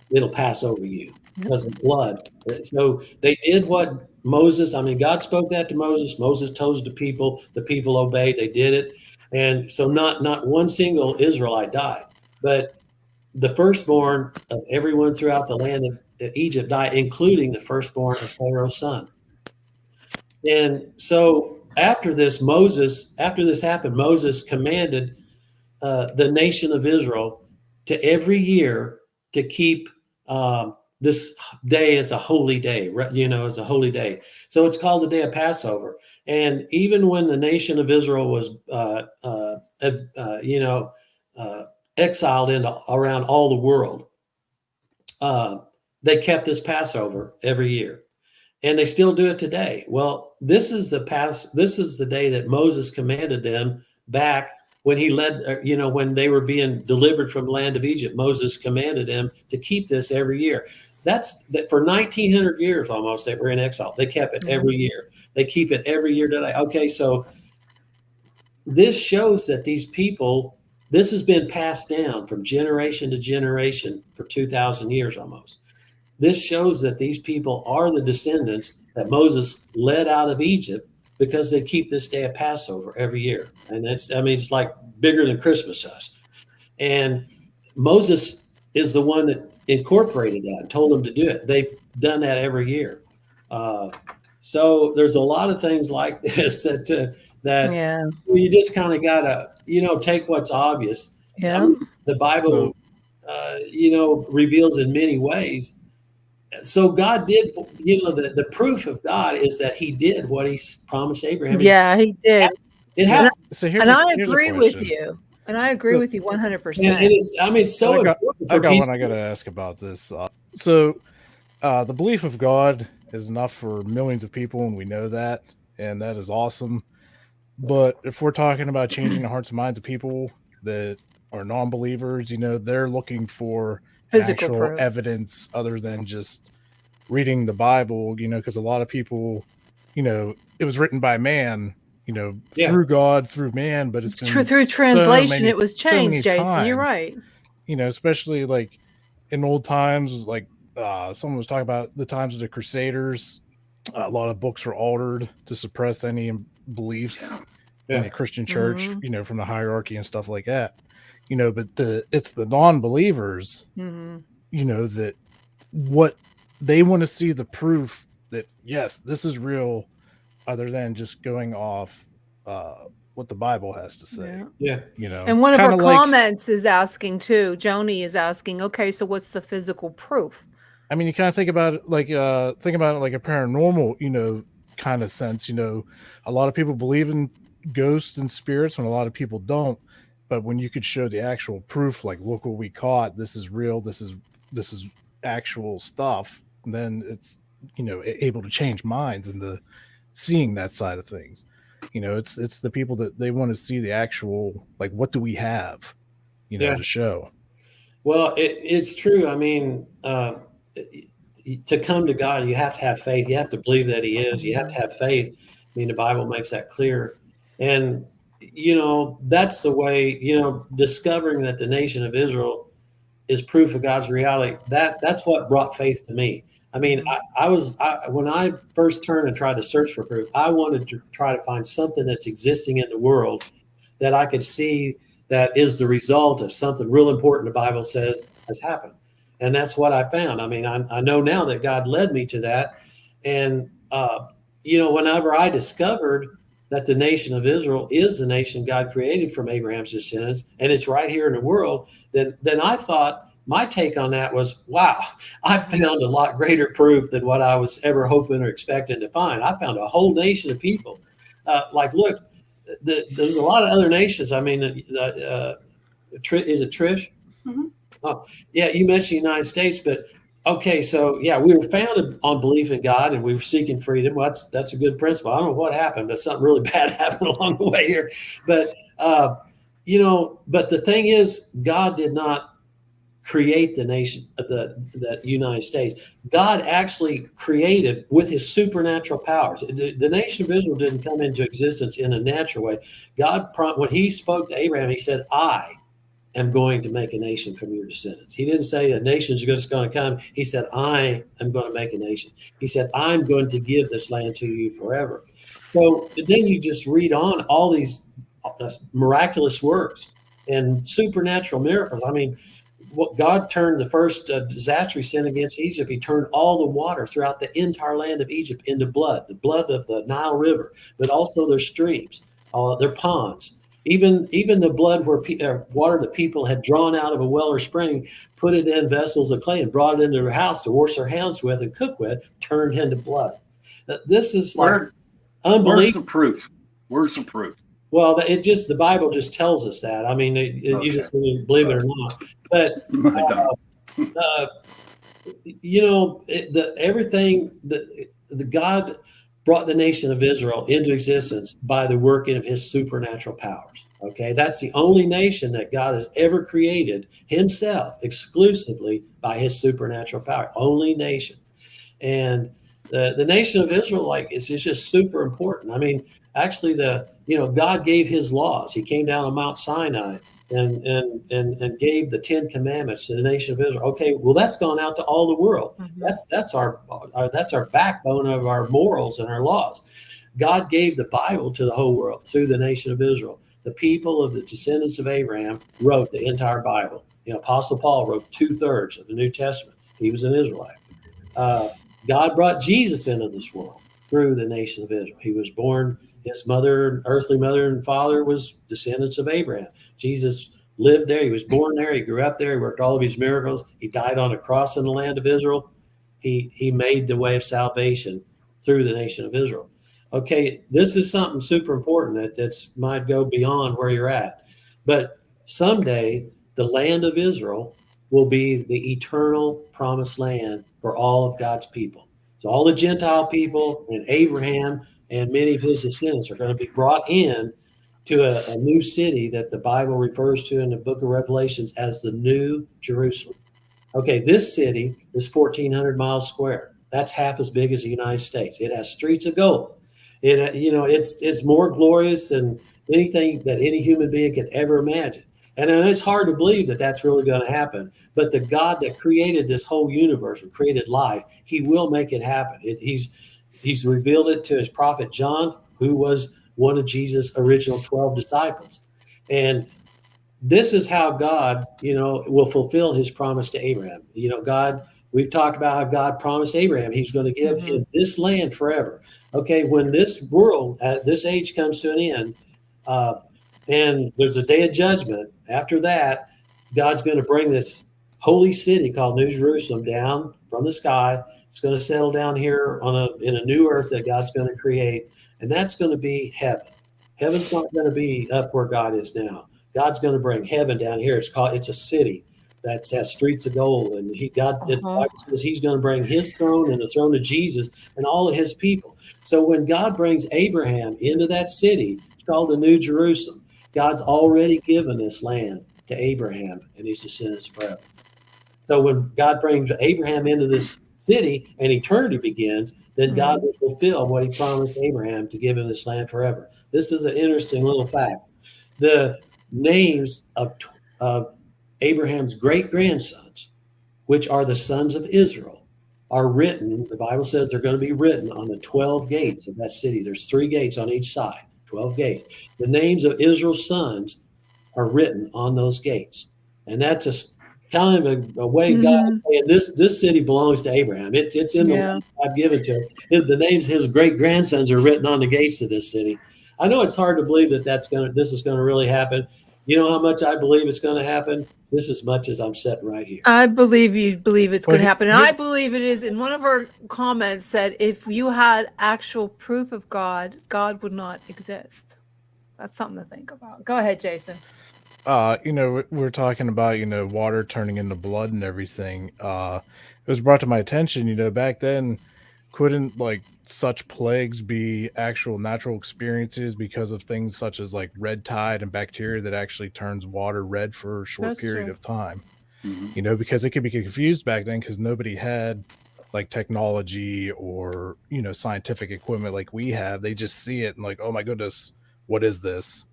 it'll pass over you because of blood. So they did what Moses, I mean, God spoke that to Moses. Moses told the people obeyed, they did it. And so not one single Israelite died, but the firstborn of everyone throughout the land of Egypt died, including the firstborn of Pharaoh's son. And so after this happened, Moses commanded the nation of Israel to every year to keep this day as a holy day, you know, as a holy day. So it's called the Day of Passover. And even when the nation of Israel was, exiled around all the world, they kept this Passover every year, and they still do it today. Well, this is the day that Moses commanded them back when he led, when they were being delivered from the land of Egypt. Moses commanded them to keep this every year. That's that for 1900 years almost that we're in exile. They kept it every year. They keep it every year today. Okay, so this shows that these people, this has been passed down from generation to generation for 2,000 years almost. This shows that these people are the descendants that Moses led out of Egypt because they keep this day of Passover every year. And it's like bigger than Christmas to us. And Moses is the one that incorporated that and told them to do it. They've done that every year. So there's a lot of things like this that you just kind of gotta, take what's obvious. Yeah. The Bible, reveals in many ways. So God did, the proof of God is that he did what he promised Abraham. Yeah, he did. It happened. So I agree with you. And I agree with you And 100%. it is, I mean, it's so I got, important I for got people. one I got to ask about this. The belief of God is enough for millions of people, and we know that, and that is awesome. But if we're talking about changing the hearts and minds of people that are non-believers, they're looking for an Physical actual proof. evidence other than just reading the Bible, because a lot of people, it was written by man, Yeah. through God, through man, but it's been Through translation, it was so many changed, Jason. You're times, right. especially like in old times, like someone was talking about the times of the Crusaders. A lot of books were altered to suppress any beliefs in Yeah. a Christian church, Mhm. from the hierarchy and stuff like that. But it's the non-believers, Mhm. that what they want to see the proof that yes, this is real, other than just going off what the Bible has to say. Yeah. Yeah. And one of Kind our of like, comments is asking too, Joni is asking, okay, so what's the physical proof? I mean, you kind of think about it like a paranormal, kind of sense. A lot of people believe in ghosts and spirits, and a lot of people don't. But when you could show the actual proof, like, look what we caught, this is real, this is actual stuff, then it's able to change minds into seeing that side of things. It's the people that they want to see the actual, like, what do we have, Yeah. to show. Well, it's true. I mean, to come to God, you have to have faith. You have to believe that He is. You have to have faith. I mean, the Bible makes that clear. And, that's the way, discovering that the nation of Israel is proof of God's reality. That's what brought faith to me. I mean, when I first turned and tried to search for proof, I wanted to try to find something that's existing in the world that I could see that is the result of something real important the Bible says has happened. And that's what I found. I mean, I know now that God led me to that. And, whenever I discovered that the nation of Israel is the nation God created from Abraham's descendants, and it's right here in the world, then I thought my take on that was, wow, I found a lot greater proof than what I was ever hoping or expecting to find. I found a whole nation of people. Look, there's a lot of other nations. I mean, is it Trish? Mm-hmm. Oh, yeah, you mentioned the United States, but okay, so yeah, we were founded on belief in God, and we were seeking freedom. Well, that's a good principle. I don't know what happened, but something really bad happened along the way here. But but the thing is, God did not create the nation, the United States. God actually created with His supernatural powers. The nation of Israel didn't come into existence in a natural way. God, when He spoke to Abraham, He said, "I am going to make a nation from your descendants." He didn't say a nation's just going to come. He said, "I am going to make a nation." He said, "I'm going to give this land to you forever." So then you just read on all these miraculous works and supernatural miracles. I mean, what God turned the first disaster He sent against Egypt, He turned all the water throughout the entire land of Egypt into blood, the blood of the Nile River, but also their streams, their ponds. Even the blood water that people had drawn out of a well or spring, put it in vessels of clay and brought it into their house to wash their hands with and cook with, turned into blood. This is like unbelievable. Where's the proof? Where's the proof? Well, the Bible just tells us that. I mean, you just believe it or not. But the God brought the nation of Israel into existence by the working of His supernatural powers. Okay, that's the only nation that God has ever created Himself exclusively by His supernatural power. Only nation. And the nation of Israel, like, it's just super important. I mean, actually, God gave His laws. He came down on Mount Sinai and gave the 10 commandments to the nation of Israel. Okay, well, that's gone out to all the world. Mm-hmm. That's our backbone of our morals and our laws. God gave the Bible to the whole world through the nation of Israel. The people of the descendants of Abraham wrote the entire Bible. Apostle Paul wrote 2/3 of the New Testament. He was an Israelite. God brought Jesus into this world through the nation of Israel. He was born, his earthly mother and father was descendants of Abraham. Jesus lived there. He was born there. He grew up there. He worked all of his miracles. He died on a cross in the land of Israel. He made the way of salvation through the nation of Israel. Okay, this is something super important that might go beyond where you're at. But someday the land of Israel will be the eternal promised land for all of God's people. So all the Gentile people and Abraham and many of his descendants are going to be brought in to a new city that the Bible refers to in the book of Revelations as the New Jerusalem. Okay, this city is 1,400 miles square. That's half as big as the United States. It has streets of gold. It's more glorious than anything that any human being could ever imagine. And it's hard to believe that that's really going to happen. But the God that created this whole universe and created life, he will make it happen. He's revealed it to his prophet John, who was one of Jesus' original 12 disciples. And this is how God, will fulfill his promise to Abraham. God, we've talked about how God promised Abraham he's going to give him this land forever. Okay, when this world, this age comes to an end, and there's a day of judgment, after that, God's going to bring this holy city called New Jerusalem down from the sky. It's going to settle down here in a new earth that God's going to create, and that's going to be heaven. Heaven's not going to be up where God is now. God's going to bring heaven down here. It's a city that has streets of gold, and God says he's going to bring his throne and the throne of Jesus and all of his people. So when God brings Abraham into that city, it's called the New Jerusalem. God's already given this land to Abraham and his descendants forever. So when God brings Abraham into this city and eternity begins, then God will fulfill what he promised Abraham to give him this land forever. This is an interesting little fact. The names of Abraham's great-grandsons, which are the sons of Israel, are written. The Bible says they're going to be written on the 12 gates of that city. There's 3 gates on each side, 12 gates. The names of Israel's sons are written on those gates. And that's kind of a way God is saying this city belongs to Abraham. It's in the land I've given to him. The names of his great-grandsons are written on the gates of this city. I know it's hard to believe that this is going to really happen. You know how much I believe it's going to happen? This as much as I'm sitting right here. I believe you believe it's going to happen. And I believe it is. In one of our comments said, if you had actual proof of God, God would not exist. That's something to think about. Go ahead, Jason. We're talking about, water turning into blood and everything. It was brought to my attention, back then, couldn't such plagues be actual natural experiences because of things such as like red tide and bacteria that actually turns water red for a short period of time. Because it could be confused back then because nobody had technology or scientific equipment like we have. They just see it and oh my goodness, what is this?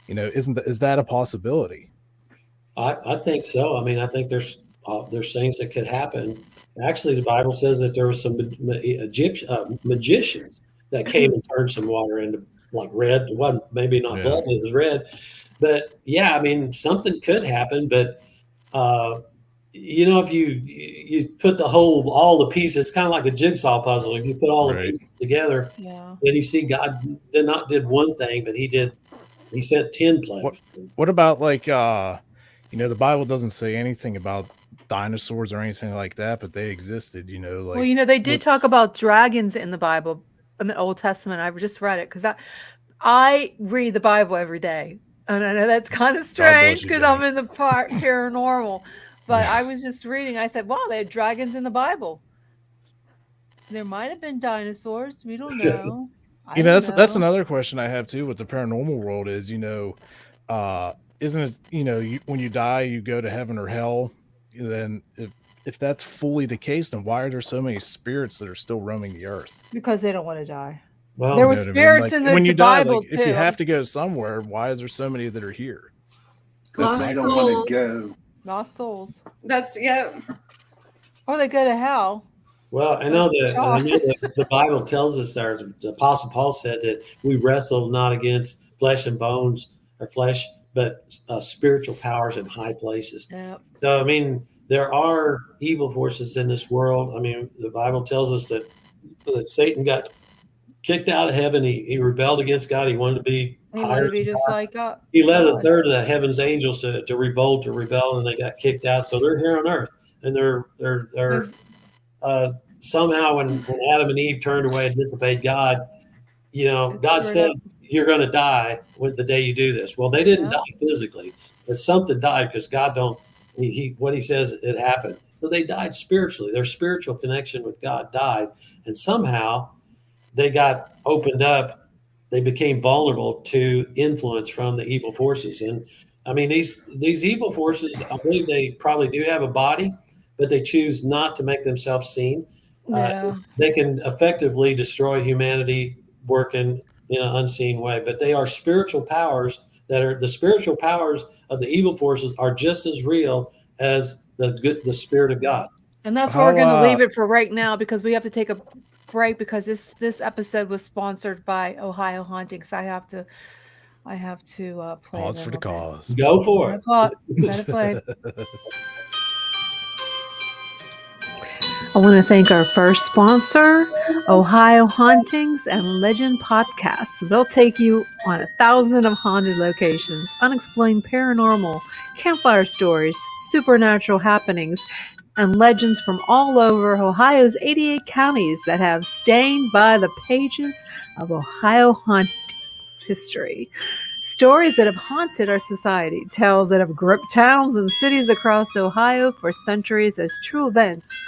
Is that a possibility? I think so. I mean, I think there's things that could happen. Actually, the Bible says that there were some magicians that came and turned some water into red. It wasn't maybe not blood, it was red. But yeah, I mean, something could happen. But if you put all the pieces, it's kind of like a jigsaw puzzle. If you put all the pieces together, then you see God did one thing, but he sent 10 plagues. What about the Bible doesn't say anything about dinosaurs or anything like that, but they existed, they did talk about dragons in the Bible, in the Old Testament. I just read it because I read the Bible every day. And I know that's kind of strange because I'm in the part paranormal, but I was just reading. I said, wow, they had dragons in the Bible. There might have been dinosaurs. We don't know. That's another question I have too with the paranormal world is, isn't it, when you die, you go to heaven or hell? Then if that's fully the case, then why are there so many spirits that are still roaming the earth? Because they don't want to die. Well, there were spirits in the when you Bible die, too. if you have to go somewhere, why is there so many that are here? Lost I don't want to go. Lost souls. That's Or they go to hell. Well, I know that the Bible tells us there. The Apostle Paul said that we wrestle not against flesh and bones or flesh, but spiritual powers in high places. Yep. So, I mean, there are evil forces in this world. I mean, the Bible tells us that Satan got kicked out of heaven. He rebelled against God. He wanted to be higher. Just like God. He led a third of the heaven's angels to revolt or rebel, and they got kicked out. So they're here on earth, and they're somehow when Adam and Eve turned away and disobeyed God, God said you're going to die the day you do this. Well, they didn't die physically, that something died because God don't. What he says it happened. So they died spiritually. Their spiritual connection with God died, and somehow they got opened up. They became vulnerable to influence from the evil forces. And I mean, these evil forces, I believe they probably do have a body, but they choose not to make themselves seen. Yeah. They can effectively destroy humanity working in an unseen way, but they are spiritual powers that are the spiritual powers of the evil forces are just as real as the spirit of God. And that's where we're going to How, leave it for right now, because we have to take a break, because this episode was sponsored by Ohio Hauntings. I have to play pause them, for the okay? cause. Go for it. Gotta play. I want to thank our first sponsor, Ohio Hauntings and Legend Podcasts. They'll take you on 1,000 of haunted locations, unexplained paranormal, campfire stories, supernatural happenings, and legends from all over Ohio's 88 counties that have stained by the pages of Ohio Hauntings history. Stories that have haunted our society, tales that have gripped towns and cities across Ohio for centuries as true events.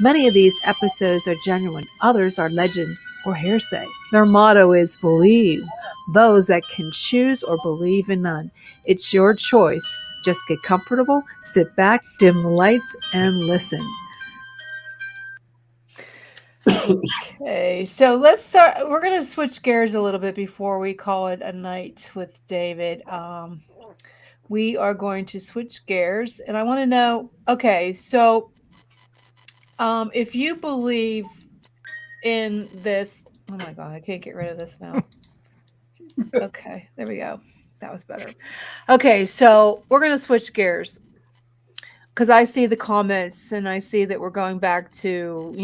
Many of these episodes are genuine, others are legend or hearsay. Their motto is believe those that can choose or believe in none. It's your choice. Just get comfortable, sit back, dim the lights, and listen. Okay, so let's start. We're going to switch gears a little bit before we call it a night with David. We are going to switch gears, and I want to know, okay, so if you believe in this, oh my God, I can't get rid of this now. Okay, there we go. That was better. Okay, so we're going to switch gears, because I see the comments and I see that we're going back to,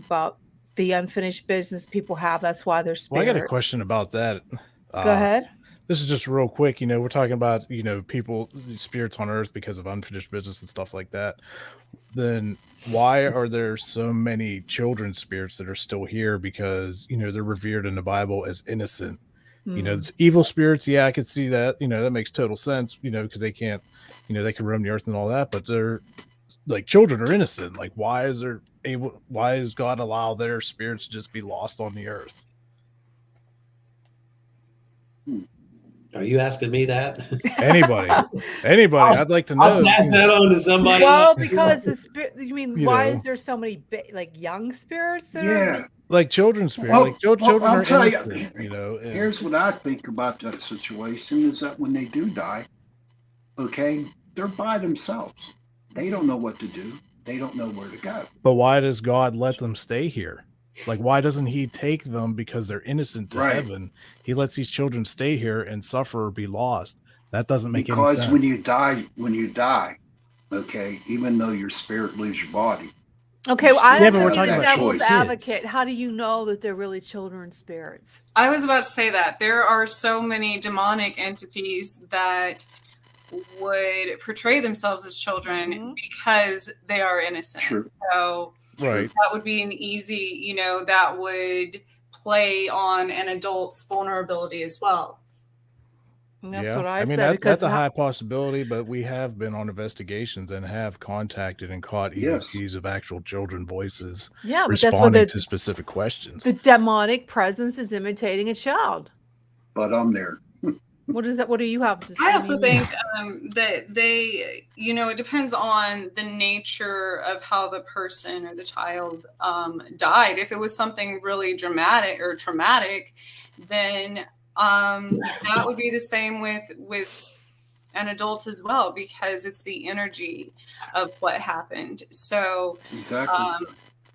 about the unfinished business people have. That's why they're spirits. Well, I got a question about that. Go ahead. This is just real quick. We're talking about, people, spirits on earth because of unfinished business and stuff like that. Then why are there so many children's spirits that are still here? Because, they're revered in the Bible as innocent. It's evil spirits. Yeah, I could see that. That makes total sense, because they can't, they can roam the earth and all that, but they're like, children are innocent. Like, why is God allow their spirits to just be lost on the earth? Are you asking me that? Anybody. I'd like to know. I'll pass that on to somebody. Well, because the spirit, you mean, why know. is there so many young spirits that Yeah. are Like children's spirits, Well, like children I'll are tell you, innocent, and Here's what I think about that situation is that when they do die, okay, they're by themselves. They don't know what to do. They don't know where to go. but why does God let them stay here? Like, why doesn't he take them because they're innocent to Right. heaven? He lets these children stay here and suffer or be lost. That doesn't make any Because sense. when you die, okay, even though your spirit leaves your body, okay? Well, I Yeah, have but to we're be talking the about devil's choice. advocate. How do you know that they're really children's spirits? I was about to say that there are so many demonic entities that would portray themselves as children because they are innocent. True. So Right. that would be an easy, that would play on an adult's vulnerability as well. And that's Yeah. what I mean, said. Because that's a high possibility, but we have been on investigations and have contacted and caught Yes. EVPs of actual children voices yeah, but that's what responding to specific questions. the demonic presence is imitating a child. but I'm there. What is that? What do you have to say? I also think that they, it depends on the nature of how the person or the child died. If it was something really dramatic or traumatic, then that would be the same with an adult as well, because it's the energy of what happened. So, Exactly.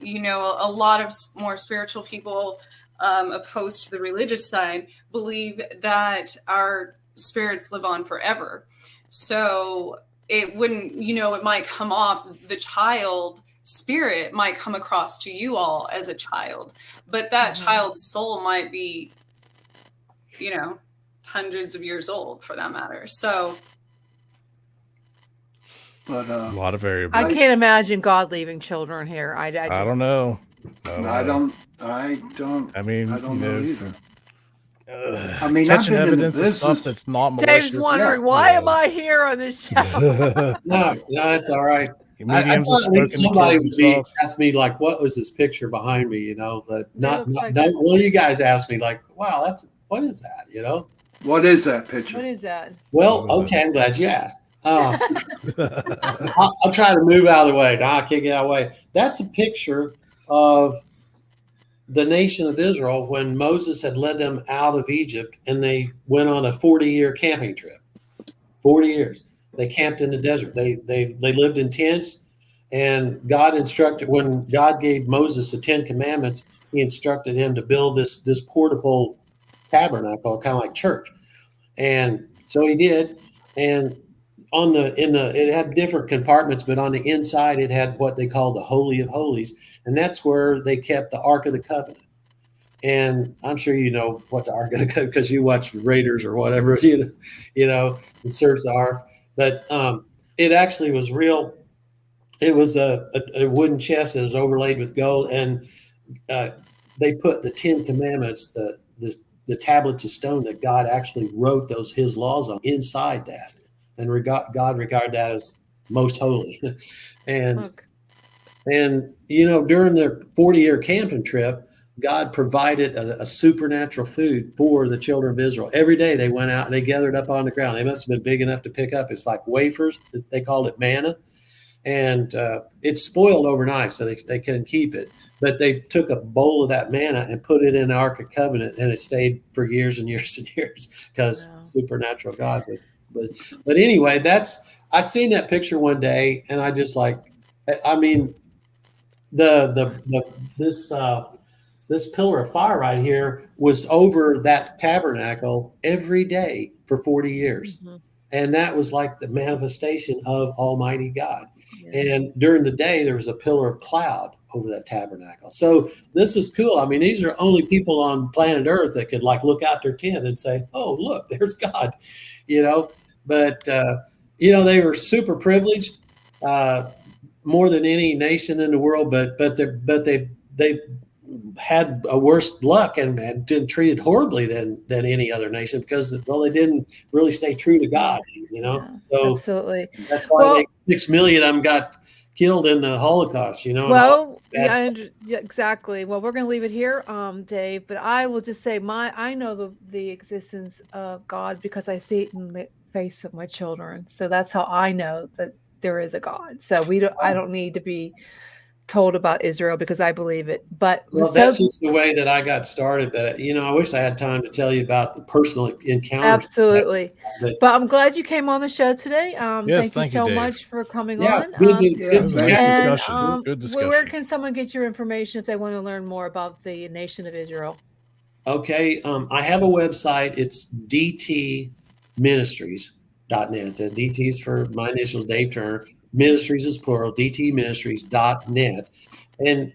a lot of more spiritual people opposed to the religious side believe that our spirits live on forever. So it wouldn't, it might come off, the child spirit might come across to you all as a child, but that child's soul might be, hundreds of years old for that matter. So But A lot of variables. I can't imagine God leaving children here. I I don't know. I don't I mean, know either. I mean, I've catching been in the evidence of stuff business. that's not malicious. Dave's wondering, Yeah. why am I here on this show? No, it's all right. I Mediums are thought at least smoking the somebody kids and would stuff. ask me like, "What was this picture behind me?" You know, that not looks like one of you guys asked me like, "Wow, what is that?" You know. What is that picture? What is that? Well, What is okay, I'm glad you asked. I'll try to move out of the way. No, I can't get out of the way. That's a picture of the nation of Israel when Moses had led them out of Egypt, and they went on a 40-year camping trip. 40 years. They camped in the desert. They lived in tents, and God instructed, when God gave Moses the 10 Commandments, he instructed him to build this portable tabernacle, kind of like church. And so he did. And it had different compartments, but on the inside it had what they call the Holy of Holies, and that's where they kept the Ark of the Covenant. And I'm sure you know what the Ark of the Covenant, because you watch Raiders or whatever, and search the Ark. But it actually was real. It was a wooden chest that was overlaid with gold, and they put the 10 Commandments, the tablets of stone that God actually wrote his laws on inside that. And God regarded that as most holy. and during their 40-year camping trip, God provided a supernatural food for the children of Israel. Every day they went out and they gathered up on the ground. They must have been big enough to pick up. It's like wafers. They called it manna. And it's spoiled overnight, so they couldn't keep it. But they took a bowl of that manna and put it in the Ark of Covenant, and it stayed for years and years and years because supernatural God. But anyway, I seen that picture one day, and I just this pillar of fire right here was over that tabernacle every day for 40 years. Mm-hmm. And that was like the manifestation of Almighty God. Yeah. And during the day, there was a pillar of cloud over that tabernacle. So this is cool. I mean, these are only people on planet Earth that could look out their tent and say, "Oh, look, there's God," But they were super privileged, more than any nation in the world. But they had a worse luck and been treated horribly than any other nation because they didn't really stay true to God. Yeah, so absolutely. That's why 6 million of them got killed in the Holocaust. Well, exactly. Well, we're going to leave it here, Dave. But I will just say I know the existence of God because I see it in the face of my children. So that's how I know that there is a God. So I don't need to be told about Israel because I believe it. But that's just the way that I got started. But I wish I had time to tell you about the personal encounters. Absolutely. But I'm glad you came on the show today. Yes, thank you so much for coming on. Good discussion. Good discussion. Where can someone get your information if they want to learn more about the nation of Israel? Okay. I have a website. It's dtministries.net. DT is for my initials, Dave Turner. Ministries is plural, dtministries.net. And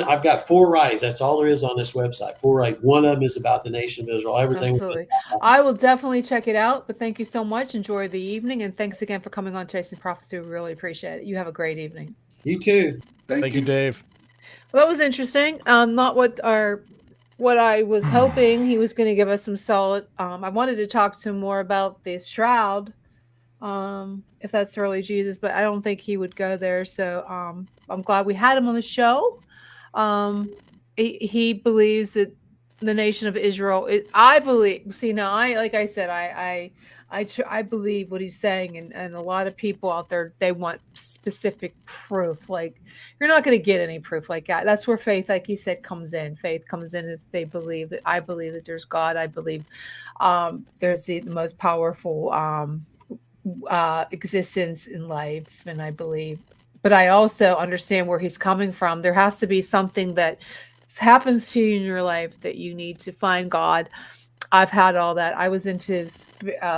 I've got 4 writings. That's all there is on this website. 4 writings. One of them is about the nation of Israel. Everything. Absolutely. I will definitely check it out. But thank you so much. Enjoy the evening. And thanks again for coming on Chasing Prophecy. We really appreciate it. You have a great evening. You too. Thank you, Dave. Well, that was interesting. Not what I was hoping. He was going to give us some solid. I wanted to talk to him more about the shroud. If that's really Jesus, but I don't think he would go there. So I'm glad we had him on the show. He believes that the nation of Israel. I believe. See, now I believe what he's saying, and a lot of people out there, they want specific proof. Like, you're not going to get any proof like that. That's where faith, like he said, comes in. Faith comes in if they believe that. I believe that there's God. I believe there's the most powerful existence in life, and I believe, but I also understand where he's coming from. There has to be something that happens to you in your life that you need to find God. I've had all that. I was into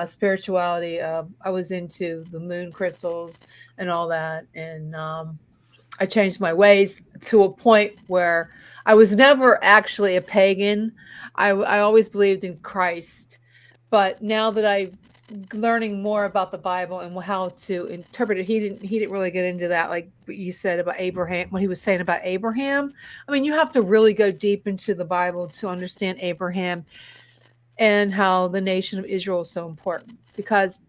spirituality. I was into the moon crystals and all that, and I changed my ways to a point where I was never actually a pagan. I always believed in Christ, but now that I've learning more about the Bible and how to interpret it, he didn't really get into that, like what you said about Abraham, what he was saying about Abraham. I mean, you have to really go deep into the Bible to understand Abraham. and how the nation of Israel is so important, because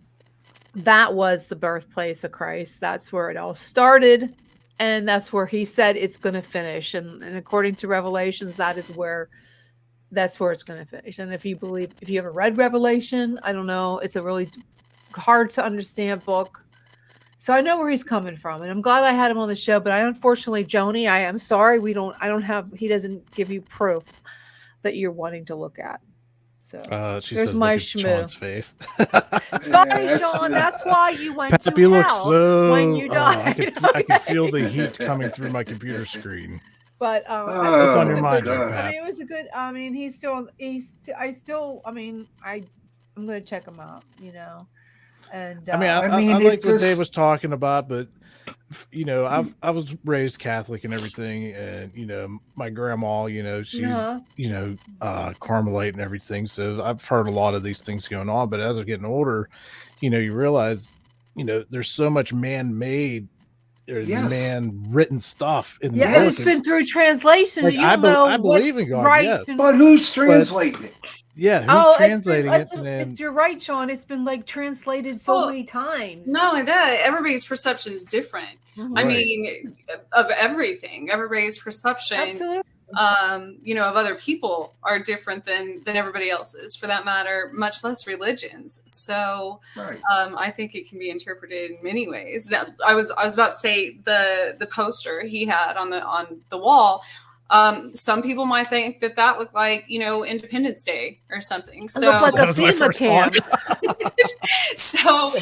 that was the birthplace of Christ. That's where it all started. And that's where he said it's going to finish. And according to Revelations, that's where it's going to finish. And if you ever read Revelation, I don't know, it's a really hard to understand book. So I know where he's coming from, and I'm glad I had him on the show. But unfortunately, Joni, I am sorry, he doesn't give you proof that you're wanting to look at. So She there's says, my look at Sean's face. Sorry, Yeah, Sean. That's why you went Pep, to you look hell so. when you died. I could feel the heat coming through my computer screen. But What's on your mind, God. Pat? I mean, it was a good. I mean, I'm going to check him out. And I mean, I like what Dave was talking about, but I was raised Catholic and everything, and my grandma, she's Carmelite and everything. So I've heard a lot of these things going on. But as I'm getting older, you realize, there's so much man-made, man-written stuff in the book. It's been through translation. Like, You don't know I believe in God, right. yes. But who's translating it? Yeah, who's translating it? You're right, Sean. It's been translated so many times. Not only that, everybody's perception is different. Mm-hmm. I mean, of everything. Everybody's perception, absolutely, of other people are different than everybody else's, for that matter, much less religions. So right. I think it can be interpreted in many ways. Now, I was about to say the poster he had on the wall. Some people might think that looked like, Independence Day or something. So it looked like a FEMA camp. So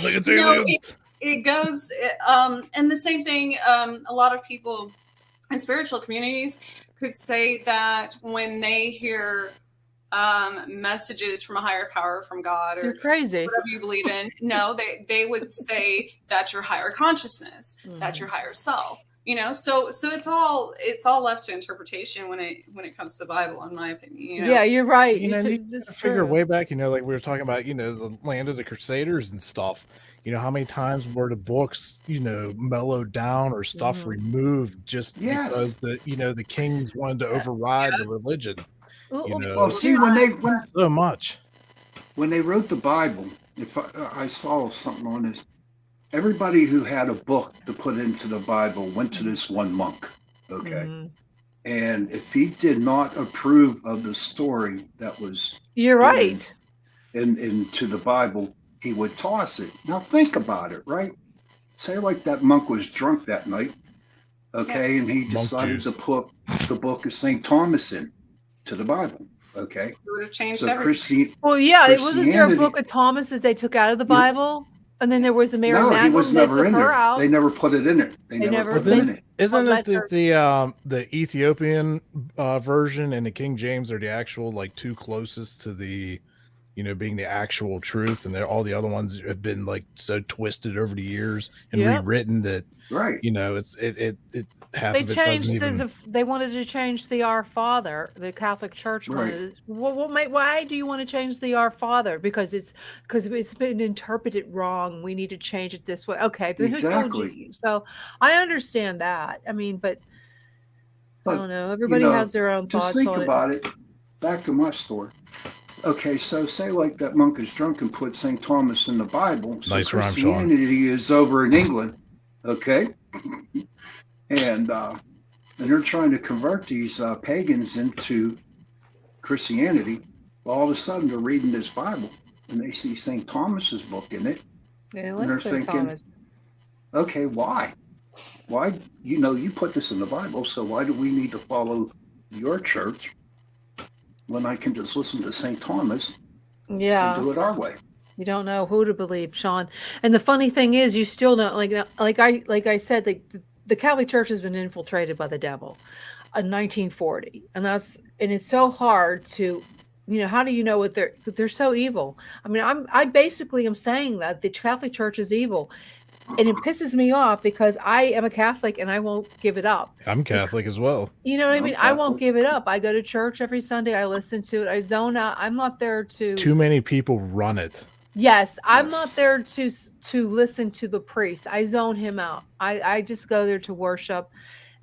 it goes, and the same thing. A lot of people in spiritual communities could say that when they hear messages from a higher power, from God, or they're crazy, whatever you believe in, no, they would say that's your higher consciousness, that's your higher self. So it's all left to interpretation when it comes to the Bible, in my opinion. Yeah, you're right. You figure way back, like we were talking about, the land of the Crusaders and stuff. How many times were the books, mellowed down or stuff removed just because the kings wanted to override the religion. Well, see, when so much when they wrote the Bible, if I saw something on this. Everybody who had a book to put into the Bible went to this one monk, okay? Mm-hmm. And if he did not approve of the story that was into the Bible, he would toss it. Now think about it, right? Say like that monk was drunk that night, okay, and he decided to put the book of St. Thomas in to the Bible, okay? It would have changed everything. Wasn't there a book of Thomas that they took out of the Bible? And then there was a Mary Magdalene. No, he was never in there. Out. They never put it in there. They never put it in it. Isn't it the Ethiopian version and the King James are the actual two closest to the, being the actual truth, and all the other ones have been so twisted over the years and rewritten that it's half they of it changed doesn't they wanted to change the Our Father. The Catholic Church wanted. Why do you want to change the Our Father? Because it's been interpreted wrong. We need to change it this way. Okay, then who told you? So I understand that. I mean, but I don't know. Everybody has their own thoughts on it. Just think about it. Back to my story. Okay, so say like that monk is drunk and put St. Thomas in the Bible. So nice rhyme, Sean. Christianity is over in England, okay? And they're trying to convert these pagans into Christianity. Well, all of a sudden, they're reading this Bible, and they see St. Thomas's book in it. Yeah, and they're thinking, okay, why? Why, you put this in the Bible, so why do we need to follow your church when I can just listen to St. Thomas and do it our way? You don't know who to believe, Sean. And the funny thing is, you still don't, like I said, the Catholic Church has been infiltrated by the devil in 1940. And it's so hard to, how do you know what they're so evil? I mean, I basically am saying that the Catholic Church is evil. And it pisses me off because I am a Catholic and I won't give it up. I'm Catholic as well. You know what I mean? I won't give it up. I go to church every Sunday. I listen to it. I zone out. I'm not there to... Too many people run it. Yes. I'm not there to listen to the priest. I zone him out. I just go there to worship.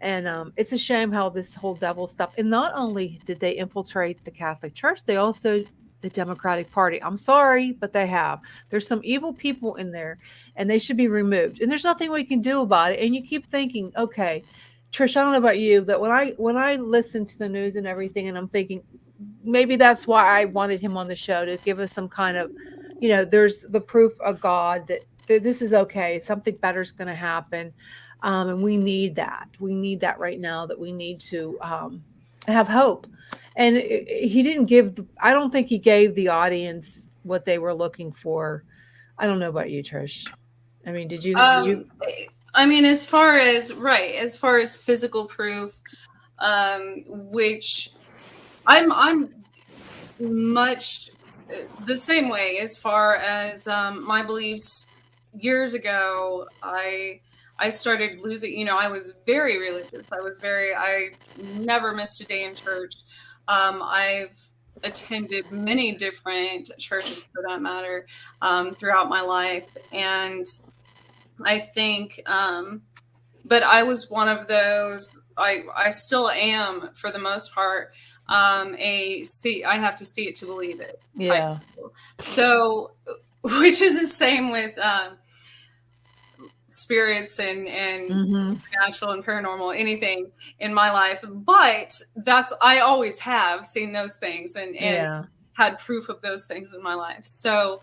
And it's a shame how this whole devil stuff... And not only did they infiltrate the Catholic Church, they also the Democratic Party. I'm sorry, but they have. There's some evil people in there, and they should be removed. And there's nothing we can do about it. And you keep thinking, okay, Trish, I don't know about you, that when I listen to the news and everything, and I'm thinking maybe that's why I wanted him on the show, to give us some kind of, there's the proof of God that this is okay. Something better is going to happen. And we need that. We need that right now, that we need to have hope. And he didn't give, I don't think he gave the audience what they were looking for. I don't know about you, Trish. I mean, did you? I mean, as far as physical proof, which I'm much the same way as far as my beliefs. Years ago, I started losing, I was very religious. I never missed a day in church. I've attended many different churches, for that matter, throughout my life. And I think, but I was one of those, I still am, for the most part, I have to see it to believe it. Yeah. So, which is the same with spirits and supernatural and paranormal, anything in my life. But I always have seen those things and had proof of those things in my life. So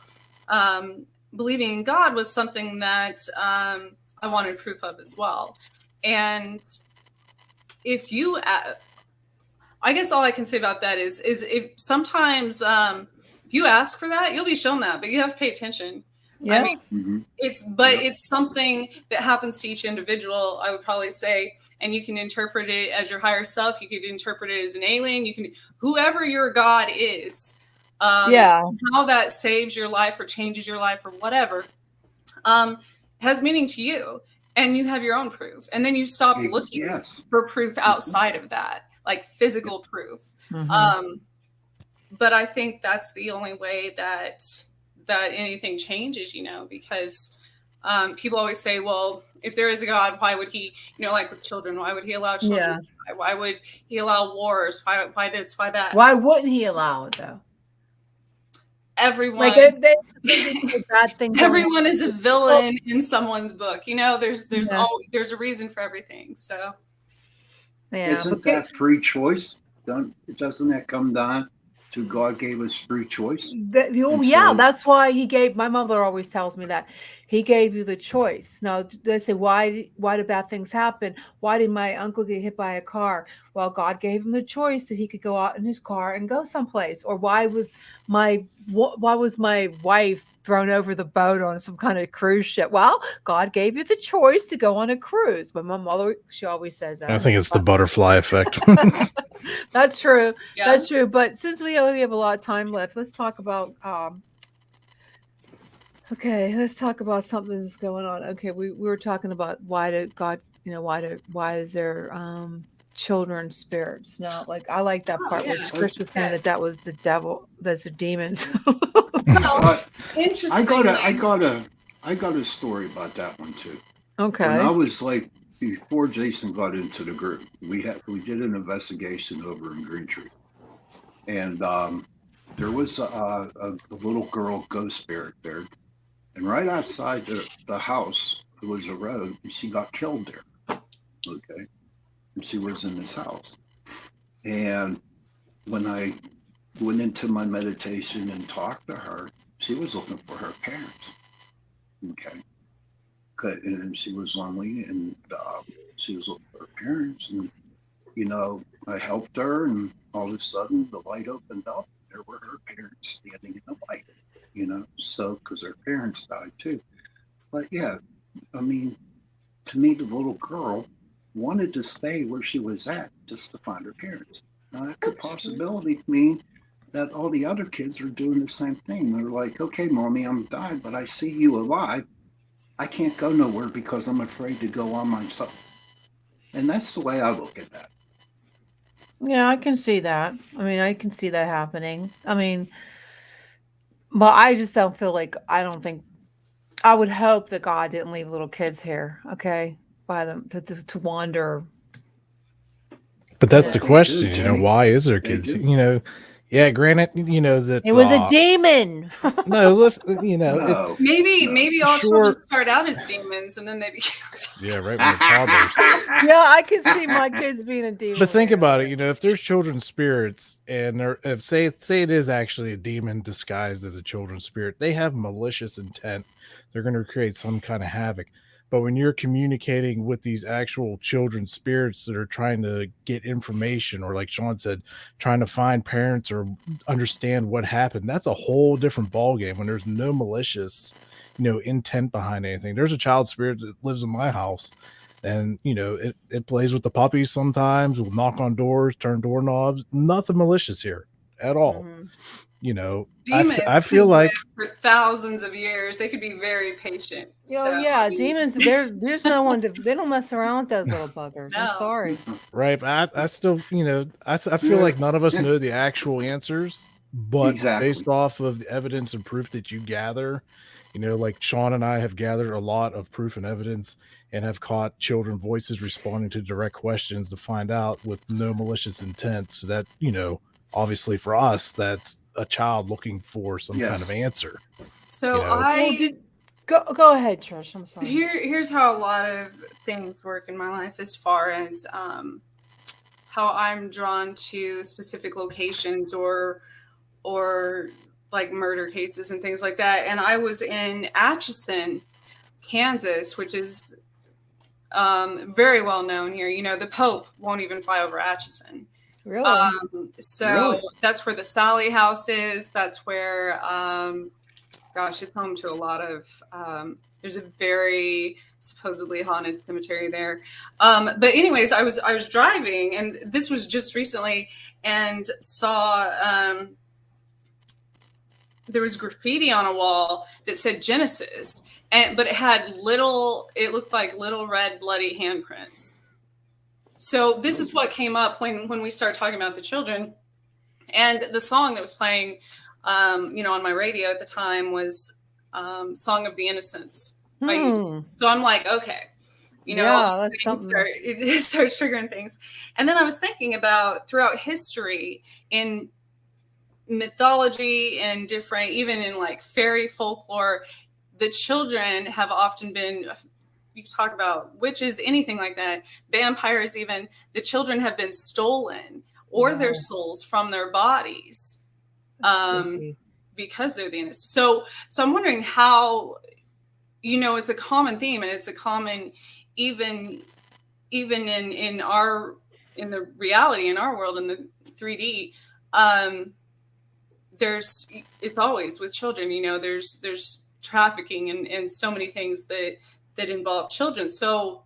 believing in God was something that I wanted proof of as well. And if you, I guess all I can say about that is if sometimes if you ask for that, you'll be shown that, but you have to pay attention. Yeah. I mean, it's something that happens to each individual, I would probably say, and you can interpret it as your higher self. You could interpret it as an alien. You can, whoever your God is, how that saves your life or changes your life or whatever, has meaning to you, and you have your own proof. And then you stop looking for proof outside of that, like physical proof. But I think that's the only way that anything changes, because people always say, well, if there is a God, why would he, like with children, why would he allow children to die? Why would he allow wars? Why this, why that? Why wouldn't he allow it, though? Everyone, bad things. Everyone is a villain in someone's book. There's a reason for everything. So, isn't that free choice? Doesn't that come down to God gave us free choice? That's why he gave. My mother always tells me that he gave you the choice. Now they say, why do bad things happen? Why did my uncle get hit by a car? Well, God gave him the choice that he could go out in his car and go someplace. Or why was my wife thrown over the boat on some kind of cruise ship? Well, God gave you the choice to go on a cruise. But my mother, she always says that. I think it's the butterfly effect. That's true. Yeah. That's true. But since we only have a lot of time left, let's talk about let's talk about something that's going on. Okay, we were talking about why why is there children spirits? Now, like, I like that part where Chris was saying that was the devil, that's the demons. Interesting. I got a story about that one too. Okay. When I was before Jason got into the group, we did an investigation over in Green Tree, and there was a little girl ghost spirit there, and right outside the house there was a road, and she got killed there. Okay, and she was in this house, and when I went into my meditation and talked to her, she was looking for her parents. Okay. And she was lonely, and she was looking for her parents, and I helped her, and all of a sudden the light opened up. There were her parents standing in the light, so because her parents died too. But yeah, I mean, to me, the little girl wanted to stay where she was at just to find her parents. Now that could possibly mean that all the other kids are doing the same thing. They're like, okay, mommy, I'm dying, but I see you alive. I can't go nowhere because I'm afraid to go on myself. And that's the way I look at that. Yeah, I can see that. I mean, I can see that happening. I mean, but I just don't feel like, I would hope that God didn't leave little kids here, okay, by them to wander. But that's the question, why is there kids? Yeah, granted, you know that It was a demon. no, listen, you know, No. Maybe all Sure. children start out as demons and then they become yeah, right when they're toddlers. Yeah, I can see my kids being a demon. But think about it, you know, if there's children's spirits and they're if say it is actually a demon disguised as a children's spirit, they have malicious intent. They're going to create some kind of havoc. But when you're communicating with these actual children's spirits that are trying to get information, or like Sean said, trying to find parents or understand what happened, that's a whole different ballgame when there's no malicious, intent behind anything. There's a child spirit that lives in my house. And it plays with the puppies sometimes. We'll knock on doors, turn doorknobs. Nothing malicious here at all. demons. I feel can like live for thousands of years. They could be very patient. So, yeah, I mean, demons. There's no one to. They don't mess around with those little buggers. I'm No. sorry. right, but I still I feel like none of us know the actual answers, but Exactly. based off of the evidence and proof that you gather, like Sean and I have gathered a lot of proof and evidence and have caught children voices responding to direct questions to find out with no malicious intent. So that, obviously for us, that's a child looking for some kind of answer. So Go ahead, Trish. I'm sorry. Here's how a lot of things work in my life as far as how I'm drawn to specific locations or like murder cases and things like that. And I was in Atchison, Kansas, which is very well known here. The Pope won't even fly over Atchison. Really? So that's where the Sally House is. That's where, it's home to a lot of, there's a very supposedly haunted cemetery there. But anyways, I was driving, and this was just recently, and saw, there was graffiti on a wall that said Genesis, but it looked like little red bloody handprints. So this is what came up when we started talking about the children, and the song that was playing, on my radio at the time was "Song of the Innocents" by YouTube. So I'm like, okay, that's something. It starts triggering things. And then I was thinking about throughout history in mythology and different, even in like fairy folklore, the children have often been, you talk about witches, anything like that, vampires, even the children have been stolen or their souls from their bodies because they're the innocent. So I'm wondering how, it's a common theme, and it's a common, even in the reality in our world, in the 3D, it's always with children, there's trafficking and so many things that involve children. So,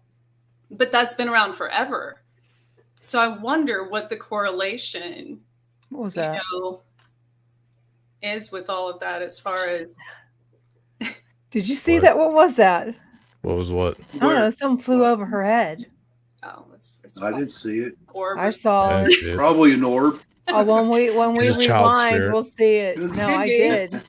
but that's been around forever. So I wonder what the correlation is with all of that as far as. Did you see that? What was that? What was what? I don't know. Something flew over her head. Oh, I didn't see it. I saw it. Probably an orb. When we rewind, we'll see it. No, I did.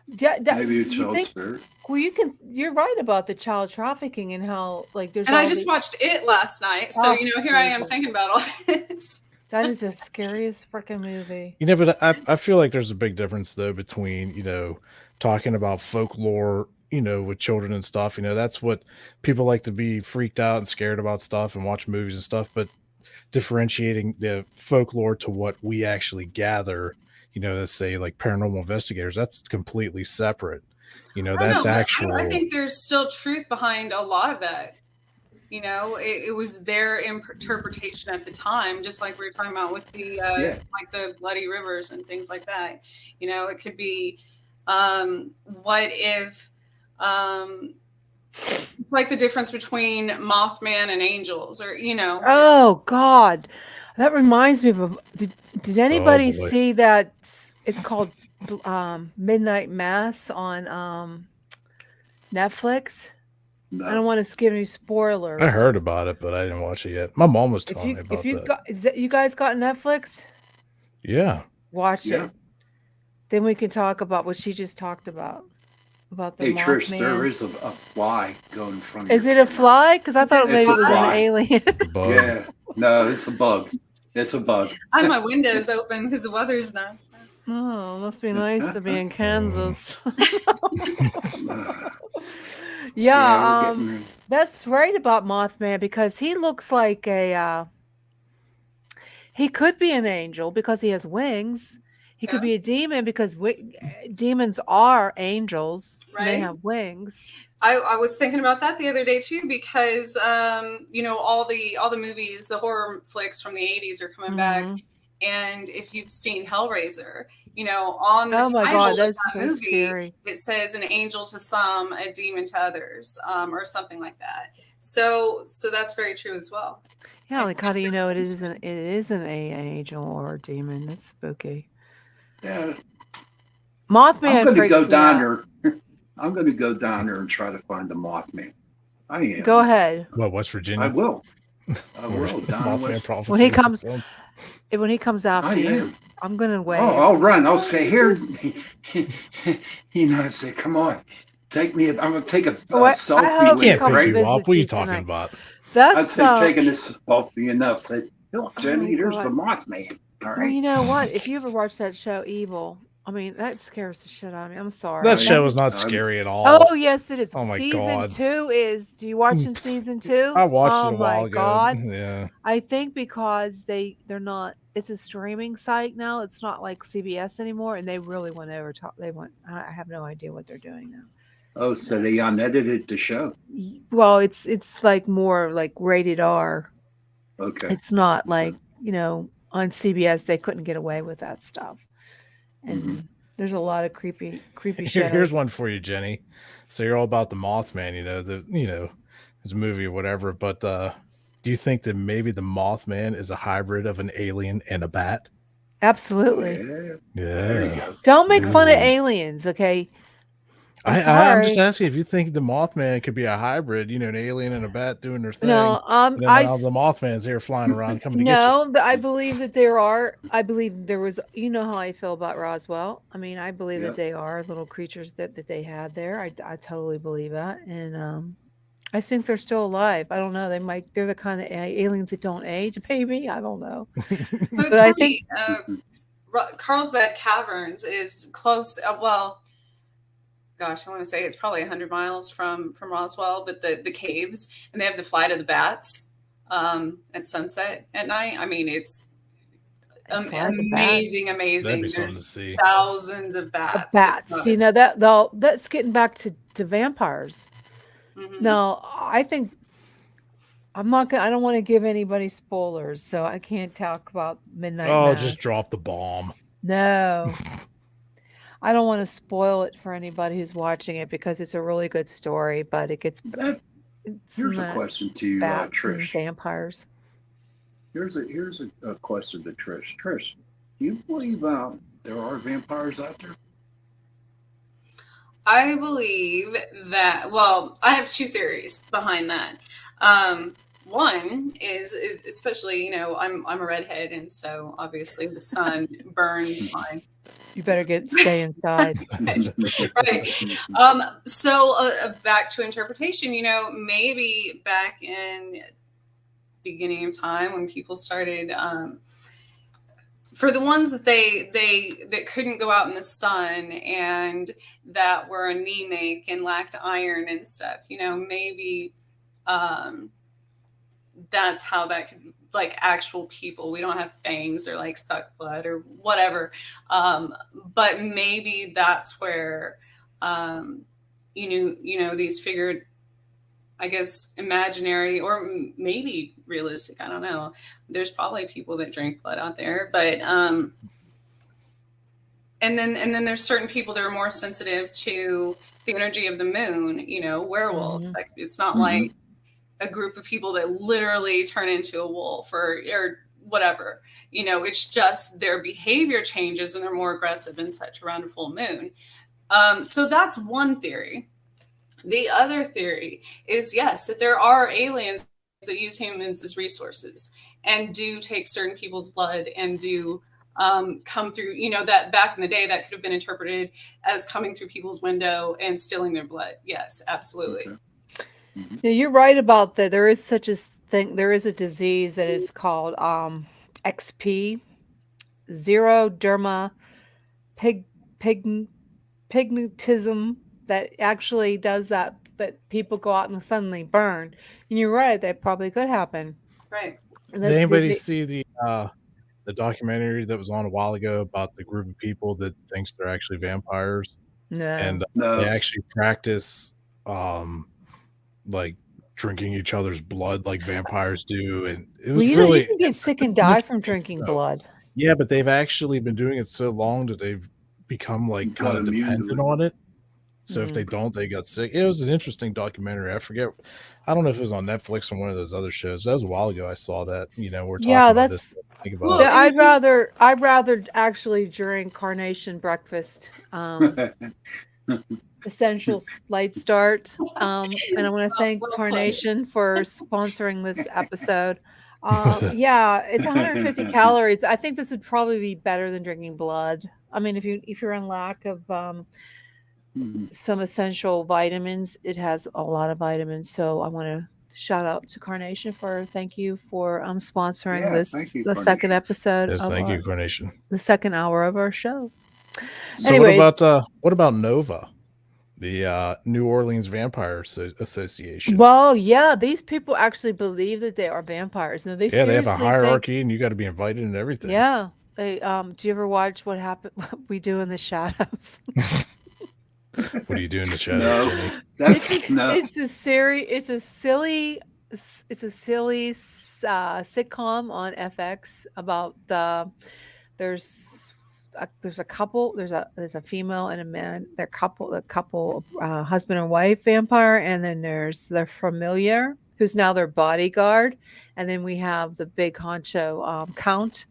Maybe a child spirit. Well, you're right about the child trafficking and how there's. And I just watched it last night, so here I am thinking about all this. That is the scariest freaking movie. But I feel like there's a big difference though between talking about folklore, with children and stuff. That's what people like to be freaked out and scared about stuff and watch movies and stuff. But differentiating the folklore to what we actually gather, let's say like paranormal investigators, that's completely separate. That's actual. I think there's still truth behind a lot of that. It was their interpretation at the time, just like we were talking about with the like the bloody rivers and things like that. It could be what if it's like the difference between Mothman and angels, or Oh God, that reminds me of. Did anybody see that? It's called Midnight Mass on Netflix. No. I don't want to give any spoilers. I heard about it, but I didn't watch it yet. My mom was telling me about that. You guys got Netflix? Yeah. Watch it. Then we can talk about what she just talked about the Mothman. Trish, there is a fly going from. Is it a fly? Because I thought maybe it was an alien. Yeah, no, it's a bug. It's a bug. I have my windows open because the weather's nice. Oh, must be nice to be in Kansas. Yeah, we're getting That's right about Mothman because he looks like he could be an angel because he has wings. He could Yeah. be a demon because demons are angels. And they Right. have wings. I was thinking about that the other day too because all the movies, the horror flicks from the 80s are coming back, and if you've seen Hellraiser, on the Oh my title God, of that's that so movie scary. it says an angel to some, a demon to others, or something like that. So that's very true as well. Yeah, like how do you know it isn't an angel or a demon? That's spooky. Yeah, Mothman I'm going to freaks go me down out. there. I'm going to go down there and try to find the Mothman. I am. Go ahead. What, West Virginia? I will. I Where will. Down Mothman West. prophecy When he was comes, fulfilled? when he comes I after you, am. I'm gonna wave. Oh, I'll run. I'll say, here. I say, come on, take me. I'm going to take a I selfie hope with he Can't comes you, pick to right? you up. visit What are you you talking tonight. about? I'd That's say taking this selfie enough. Say, look, Jenny, my here's God. the Mothman. All Well, right. you know what? If you ever watch that show, Evil, I mean, that scares the shit out of me. I'm sorry. That I- show is not I'm- scary at all. Oh yes, it is. Oh, my Season God. 2 is. Do you watch in season 2? I watched Oh it a while my ago. God. Yeah. I think because they're not. It's a streaming site now. It's not like CBS anymore, and they really went over top. They went. I have no idea what they're doing now. Oh, so they unedited the show. Well, it's like more like rated R. Okay. It's not like on CBS they couldn't get away with that stuff, and there's a lot of creepy shows. Here's one for you, Jenny. So you're all about the Mothman, it's a movie or whatever. But do you think that maybe the Mothman is a hybrid of an alien and a bat? Absolutely. Yeah. There you Yeah. go. Don't make fun of Ooh. aliens, okay? I'm I'm just sorry. asking if you think the Mothman could be a hybrid, an alien and a bat doing their thing. No, And then now the Mothman's here flying around coming to get you. no, I believe that there are. I believe there was. You know how I feel about Roswell. I mean, I believe Yep. that they are little creatures that they had there. I totally believe that, and I think they're still alive. I don't know. They're the kind of aliens that don't age. Maybe I don't know. So it's But I funny. think Carlsbad Caverns is close. Well, gosh, I want to say it's probably 100 miles from Roswell, but the caves, and they have the flight of the bats at sunset at night. I mean, it's Flight of the bats. amazing. That'd be something to There's see. thousands of bats. bats. You know that's getting back to vampires. Mhm. No, I think I'm not gonna. I don't want to give anybody spoilers, so I can't talk about Midnight Oh, Mass. just drop the bomb. No, I don't want to spoil it for anybody who's watching it because it's a really good story, but it gets it's Here's a not question to you, bats and Trish. vampires. Here's a question to Trish. Trish, do you believe there are vampires out there? I believe that. Well, I have two theories behind that. One is especially I'm a redhead, and so obviously the sun burns my. You better stay inside. Right. So back to interpretation. Maybe back in beginning of time when people started. For the ones that that couldn't go out in the sun and that were anemic and lacked iron and stuff, maybe that's how that could, like, actual people. We don't have fangs or like suck blood or whatever, but maybe that's where these figured, I guess, imaginary or maybe realistic. I don't know. There's probably people that drink blood out there, but and then there's certain people that are more sensitive to the energy of the moon. Werewolves. Like, it's not like a group of people that literally turn into a wolf or whatever. It's just their behavior changes and they're more aggressive and such around a full moon. So that's one theory. The other theory is, yes, that there are aliens that use humans as resources and do take certain people's blood and do come through, that back in the day that could have been interpreted as coming through people's window and stealing their blood. Yes, absolutely. Okay. Yeah, you're right about that. There is such a thing. There is a disease that is called XP, xeroderma pigmentism that actually does that people go out and suddenly burn. And you're right, that probably could happen. Right. And Did anybody see the documentary that was on a while ago about the group of people that thinks they're actually vampires? No. And they No. actually practice like drinking each other's blood like vampires do, and it was You really can get sick and die from drinking blood. yeah, but they've actually been doing it so long that they've become like Got kind of immune to dependent it. on it. So if they don't, they got sick. It was an interesting documentary. I forget. I don't know if it was on Netflix or one of those other shows. That was a while ago. I saw that. You know, we're talking about this. Think about it. I'd rather actually drink carnation breakfast. Essential Light Start. And I want to thank Carnation for sponsoring this episode. Yeah, it's 150 calories. I think this would probably be better than drinking blood. I mean, if you're in lack of some essential vitamins, it has a lot of vitamins. So I want to shout out to Carnation thank you for sponsoring the second episode. Yes, thank you, Carnation. The second hour of our show. So anyways, what about Nova, the New Orleans Vampire Association? Well, yeah, these people actually believe that they are vampires. No, they have a hierarchy, and you got to be invited and everything. Yeah. They do you ever watch what we do in the shadows? What do you do in the shadows, Jenny? It's a silly sitcom on FX about there's a couple, there's a female and a man. They're a couple husband and wife vampire, and then there's their familiar who's now their bodyguard, and then we have the big honcho count.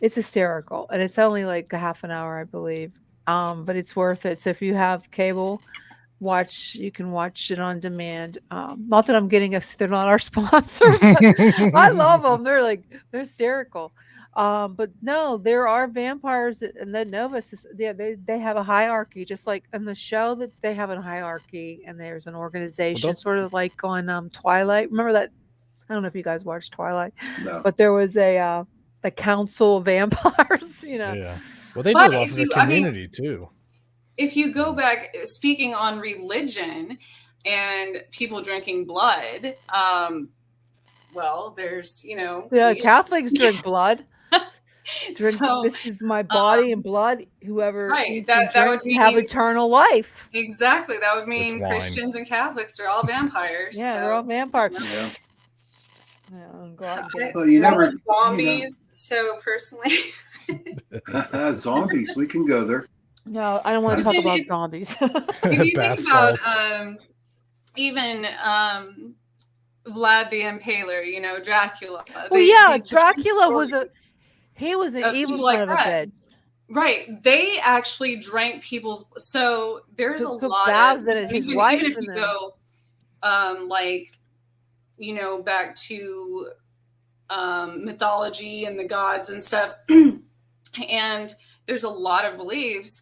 It's hysterical, and it's only like a half an hour, I believe. But it's worth it. So if you have cable, you can watch it on demand. Not that I'm getting they're not our sponsor, but I love them. They're hysterical. But no, there are vampires and the Novus. They have a hierarchy, just like in the show that they have a hierarchy, and there's an organization, sort of like on Twilight. Remember that? I don't know if you guys watched Twilight, but there was a council of vampires. Yeah. Well, they do a lot for the community too. If you go back, speaking on religion and people drinking blood, well, there's Catholics drink blood. This is my body and blood. Whoever that would have eternal life. Exactly, that would mean Christians and Catholics are all vampires. Yeah, they're all vampires. Yeah. Well, you never zombies. So personally. Zombies, we can go there. No, I don't want to talk about zombies. If you think about even Vlad the Impaler, Dracula. Dracula was an evil son of a bitch. Right. They actually drank people's. So there's a lot of his wife. Even if you go, back to mythology and the gods and stuff. And there's a lot of beliefs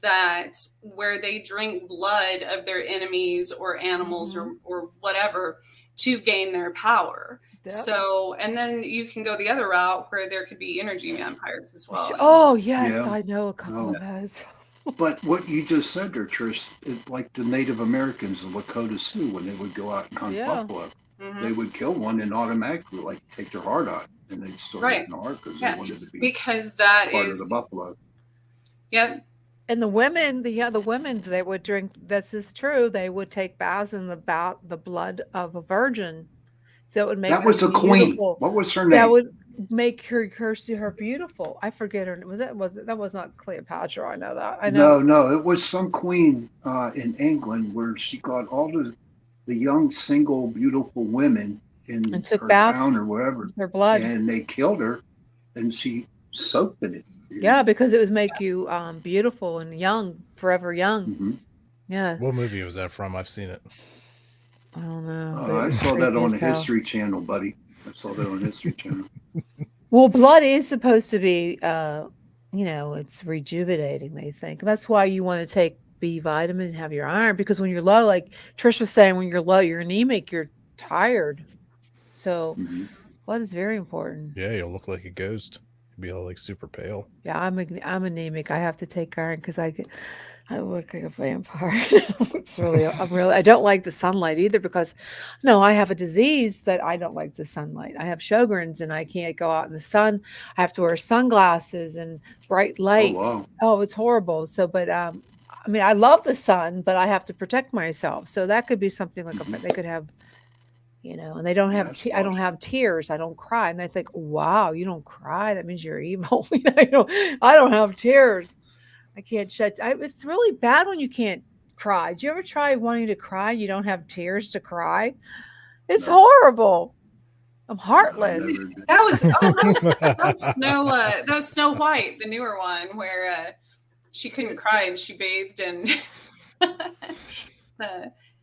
that where they drink blood of their enemies or animals or whatever to gain their power. Yep. So, and then you can go the other route where there could be energy vampires as well. Oh, yes. Yeah. I know a couple of those. But what you just said there, Trish, like the Native Americans, the Lakota Sioux, when they would go out and hunt buffalo, they would kill one and automatically take their heart out. And they'd start eating the heart because they wanted to be because that part is of the buffalo. Yep. And the women, they would drink. This is true. They would take baths in the blood of a virgin. That would make that was a queen. What was her name? That would make her beautiful. I forget her. That was not Cleopatra. I know that. I know. No, it was some queen in England where she got all the young, single, beautiful women in took her baths town or wherever, their blood, and they killed her, and she soaked in it. Yeah, because it would make you beautiful and young, forever young. Mm-hmm. Yeah. What movie was that from? I've seen it. I don't know. I saw that on the History Channel, buddy. I saw that on the History Channel. Well, blood is supposed to be, it's rejuvenating. They think that's why you want to take B vitamin and have your iron, because when you're low, like Trish was saying, when you're low, you're anemic, you're tired. So Blood is very important. Yeah, you'll look like a ghost. You'll be all like super pale. Yeah, I'm anemic. I have to take iron because I look like a vampire. I don't like the sunlight either because, no, I have a disease that I don't like the sunlight. I have Sjogren's and I can't go out in the sun. I have to wear sunglasses and bright Oh light. wow. Oh, it's horrible. So, but I mean, I love the sun, but I have to protect myself. So that could be something like they could have, and they don't have. Yes, I don't have tears. I don't cry, and they think, "Wow, you don't cry? That means you're evil." I don't have tears. I can't shed. It's really bad when you can't cry. Do you ever try wanting to cry? You don't have tears to cry. It's No. horrible. I'm I heartless. never did. That was Snow White, the newer one, where she couldn't cry and she bathed in.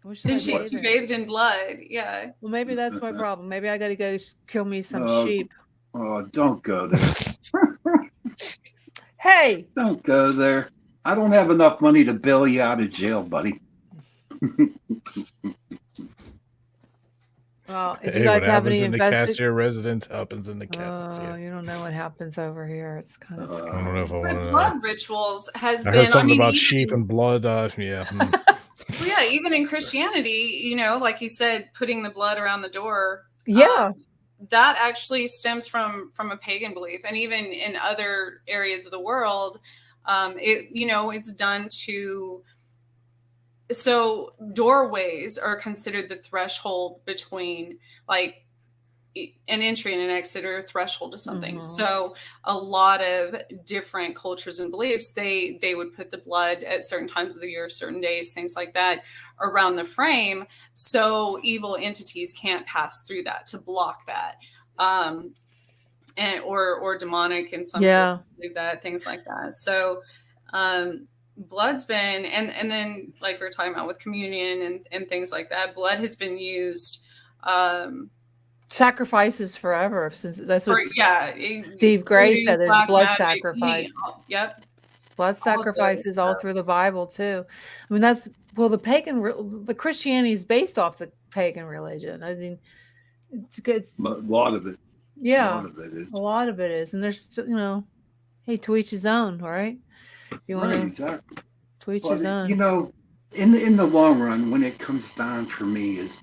Wish I Then she did it. bathed in blood. Yeah. Well, maybe that's my problem. Maybe I got to go kill me some Oh. sheep. Oh, don't go there. Hey, Don't go there. I don't have enough money to bail you out of jail, buddy. well, if Hey, you guys what have happens any in the investigations, Cassier residence happens in the oh, Cassier. you don't know what happens over here. It's kind of Uh, scary. I don't know if I want But to know. blood rituals has I been. heard something about even- sheep and blood. Yeah. Well, yeah, even in Christianity, like you said, putting the blood around the door. Yeah. That actually stems from a pagan belief, and even in other areas of the world, it's done to. So doorways are considered the threshold between like an entry and an exit, or a threshold to something. Mhm. So a lot of different cultures and beliefs, they would put the blood at certain times of the year, certain days, things like that around the frame. So evil entities can't pass through that, to block that. Or demonic in some Yeah. people believe that, things like that. So blood's been, and then like we're talking about with communion and things like that, blood has been used Sacrifices forever since that's what Steve voodoo, Gray said. There's black blood magic, sacrifice. Yep. Blood all of those sacrifices all stuff. through the Bible too. I mean, the Christianity is based off the pagan religion. I mean, it's good. But a lot of it. A Yeah, lot of it is. a lot of it is, and there's hey, to each his own, right? If you want Right, to exactly. to each But, his own. in the long run, when it comes down for me, is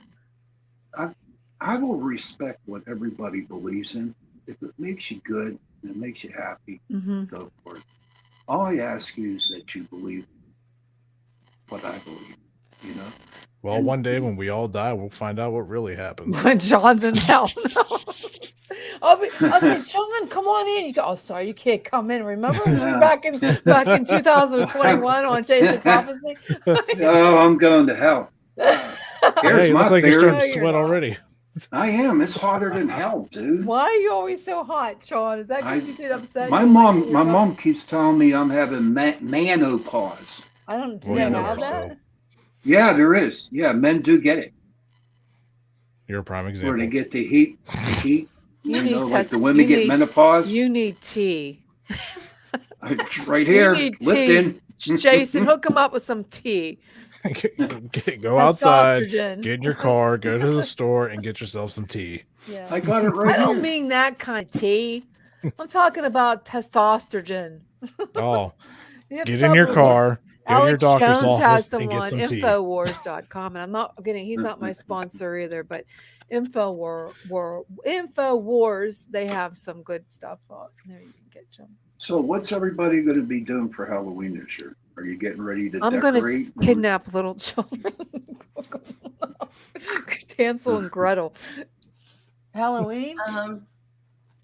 I will respect what everybody believes in. If it makes you good and it makes you happy, Mm-hmm. go for it. All I ask you is that you believe what I believe. Well, one day when we all die, we'll find out what really happened. When John's in hell. I'll say, John, come on in. You go, oh, sorry, you can't come in. Remember when we were back in 2021 on Chasing Prophecy? Oh, I'm going to hell. Here's Hey, you my look like you're theory. starting No, to you're sweat not. already. I am. It's hotter than hell, dude. Why are you always so hot, Sean? Is that because you get upset? My You mom, like my your mom keeps telling me I'm having menopause. I don't. Do Well, they you know have her, that? so Yeah, there is. Yeah, men do get it. you're a prime Where example. they get the heat. You You need know, like test- the women you get need- menopause. You need tea. Right here, need tea. Lipton. Jason, hook him up with some tea. Go outside, Testosterone. get in your car, go to the store, and get yourself some tea. Yeah. I got it right I don't here. mean that kind of tea. I'm talking about testosterone. Oh, You have get in your some- car, go to your Alex doctor's Jones has office, some and get on some tea. Infowars.com, and I'm not getting. He's not my sponsor either, but Infowars, they have some good stuff on there. You can get some. So, what's everybody going to be doing for Halloween this year? Are you getting ready to I'm going decorate? to kidnap little children. Hansel and Gretel. Halloween? I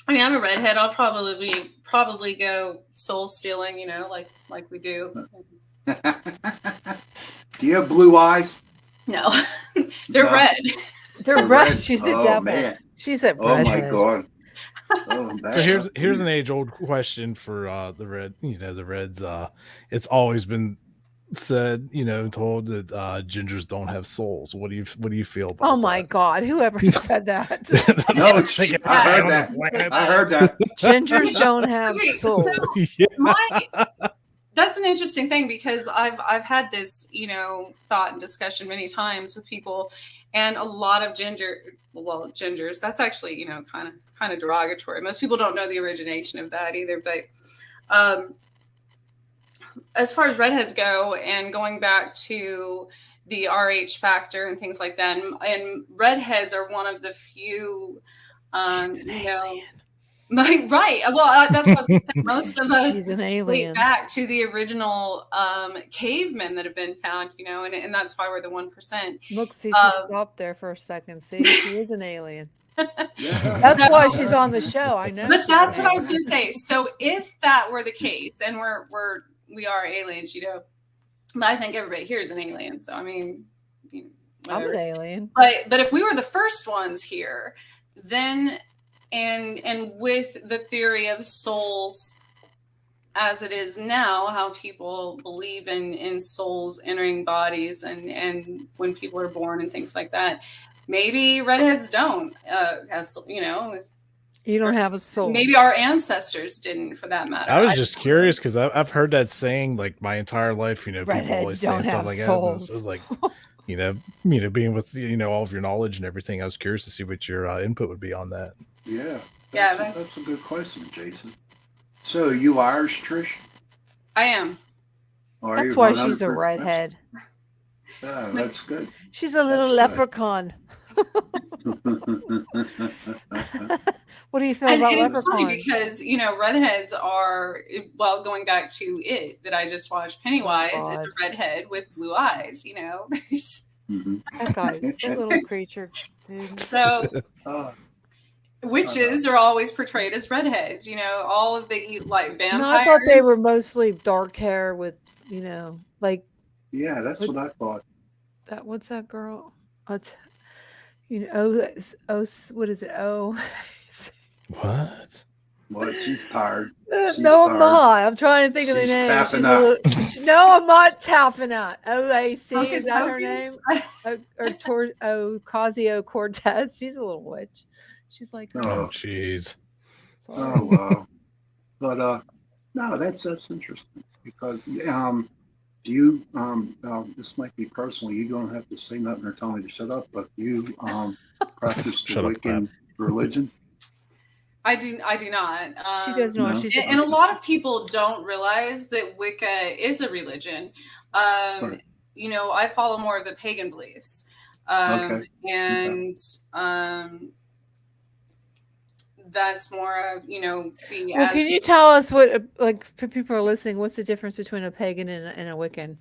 mean, I'm a redhead. I'll probably go soul stealing, like we do. Do you have blue eyes? No, they're No. red. They're red. She's a Oh, devil. man. She's a Oh, my redhead. God. Oh, So that's here's an age old question for the Reds. It's always been said, told that gingers don't have souls. What do you feel about Oh my that? God! Whoever said that? No, I heard that. I heard that. Gingers don't have Okay, souls. That's an interesting thing, because I've had this, thought and discussion many times with people, and a lot of gingers. That's actually, kind of derogatory. Most people don't know the origination of that either. But as far as redheads go, and going back to the RH factor and things like that, and redheads are one of the few, right. Well, that's what I was going to say. Most of us She's an date alien. back to the original cavemen that have been found, and that's why we're the 1%. Look, see, she stopped there for a second. See, she is an alien. That's why she's on the show. I know. But that's what I was going to say. So if that were the case, and we are aliens, but I think everybody here is an alien. So I mean, I'm an alien. But if we were the first ones here, then and with the theory of souls as it is now, how people believe in souls entering bodies and when people are born and things like that, maybe redheads don't have, You don't have a soul. Maybe our ancestors didn't, for that matter. I was just curious because I've heard that saying like my entire life. People Redheads always say don't stuff have like souls. that. It's like, being with all of your knowledge and everything. I was curious to see what your input would be on that. Yeah. That's That's a good question, Jason. So you Irish, Trish? I am. That's why she's a redhead. Yeah, that's good. She's a little leprechaun. What do you feel about it's leprechauns? funny because redheads are, well, going back to it that I just watched, Pennywise, it's a redhead with blue eyes. There's that guy, that little creature, dude. So witches are always portrayed as redheads. All of the vampires. No, I thought they were mostly dark hair with like. Yeah, that's what I thought. What's that girl? What is it? What? Well, she's tired. No, I'm not. I'm trying to think of the name. Tapping out. No, I'm not tapping out. OAC, Hocus is that her Pocus? name? Ocasio-Cortez. She's a little witch. She's like, Oh, jeez. Oh, wow. But no, that's interesting because do you this might be personal. You don't have to say nothing or tell me to shut up. But you practice the Wiccan religion? I do not. She does know. No. She's And a lot of people don't realize that Wicca is a religion. Right. I follow more of the pagan beliefs, and that's more of the. Well, can you tell us what, like, for people who are listening, what's the difference between a pagan and a Wiccan?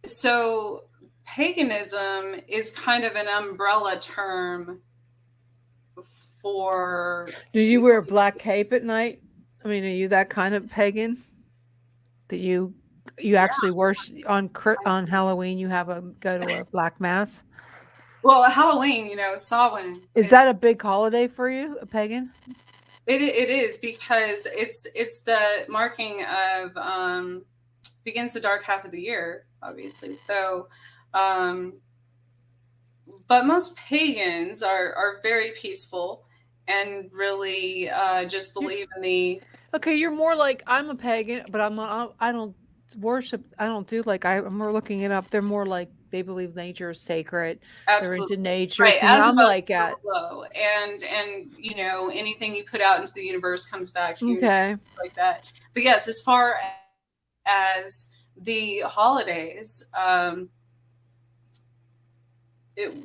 So, paganism is kind of an umbrella term for. Do you wear a black cape at night? I mean, are you that kind of pagan? That you actually worship on Halloween? You go to a black mass. Well, Halloween, Samhain. Is that a big holiday for you, a pagan? It is because it's the marking of begins the dark half of the year, obviously. So, but most pagans are very peaceful and really just believe in the. Okay, you're more like, I'm a pagan, but I don't worship. I don't do I'm more looking it up. They're more like they believe nature is sacred. Absolutely. They're into nature. Right. So I'm like that. And anything you put out into the universe comes back to you. Okay. Like that. But yes, as far as the holidays,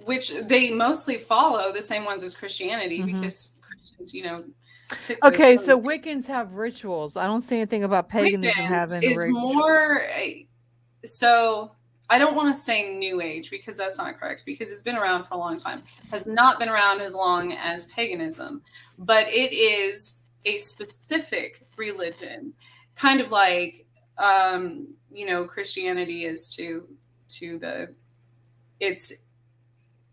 which they mostly follow the same ones as Christianity, because Christians, okay, so Wiccans have rituals. I don't see anything about paganism having is rituals. more. So I don't want to say New Age because that's not correct, because it's been around for a long time. Has not been around as long as paganism, but it is a specific religion, kind of like Christianity is to the.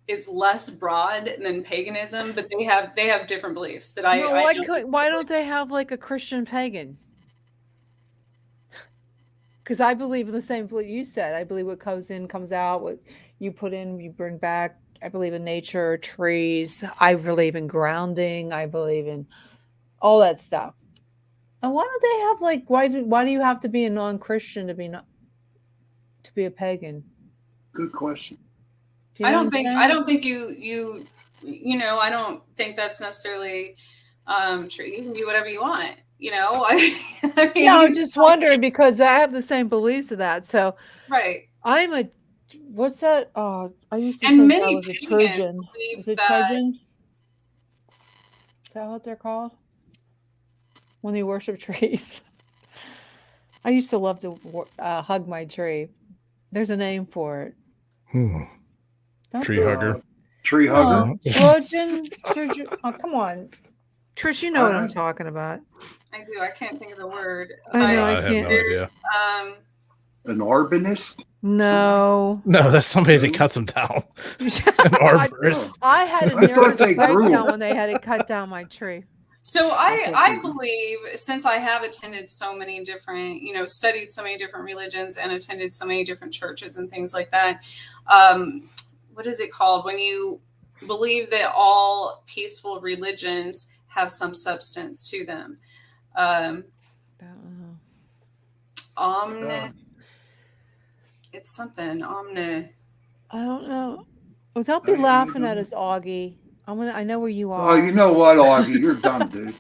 It's less broad than paganism, but they have different beliefs that why don't they have like a Christian pagan? Because I believe in the same what you said. I believe what goes in comes out. What you put in, you bring back. I believe in nature, trees. I believe in grounding. I believe in all that stuff. And why don't they have why do you have to be a non-Christian to be a pagan? Good question. Do you I know don't what I'm think saying? I don't think I don't think that's necessarily true. You can be whatever you want, I mean, Yeah, I'm just wondering because I have the same beliefs of that. So right. I'm a what's that? Oh, I used to And think I many was a pagans Trojan. believe Is it that Trojan? Is that what they're called? When they worship trees. I used to love to hug my tree. There's a name for it. Don't Tree they? hugger. Tree hugger. No, Trojan. Oh, come on. Trish, you know what I'm talking about. I do. I can't think of the word. I know, but I have can't. no idea. there's An arbanist. No. No, that's somebody that No. cuts them down. An I arborist. I had a I thought nervous they grew. breakdown when they had to cut down my tree. So I Okay. believe, since I have attended so many different, studied so many different religions and attended so many different churches and things like that. What is it called when you believe that all peaceful religions have some substance to them? I don't know. It's something omni. I don't know. Well, don't be I laughing don't at know. us, Augie. I know where you Oh, are. you know what, Augie? You're done, dude.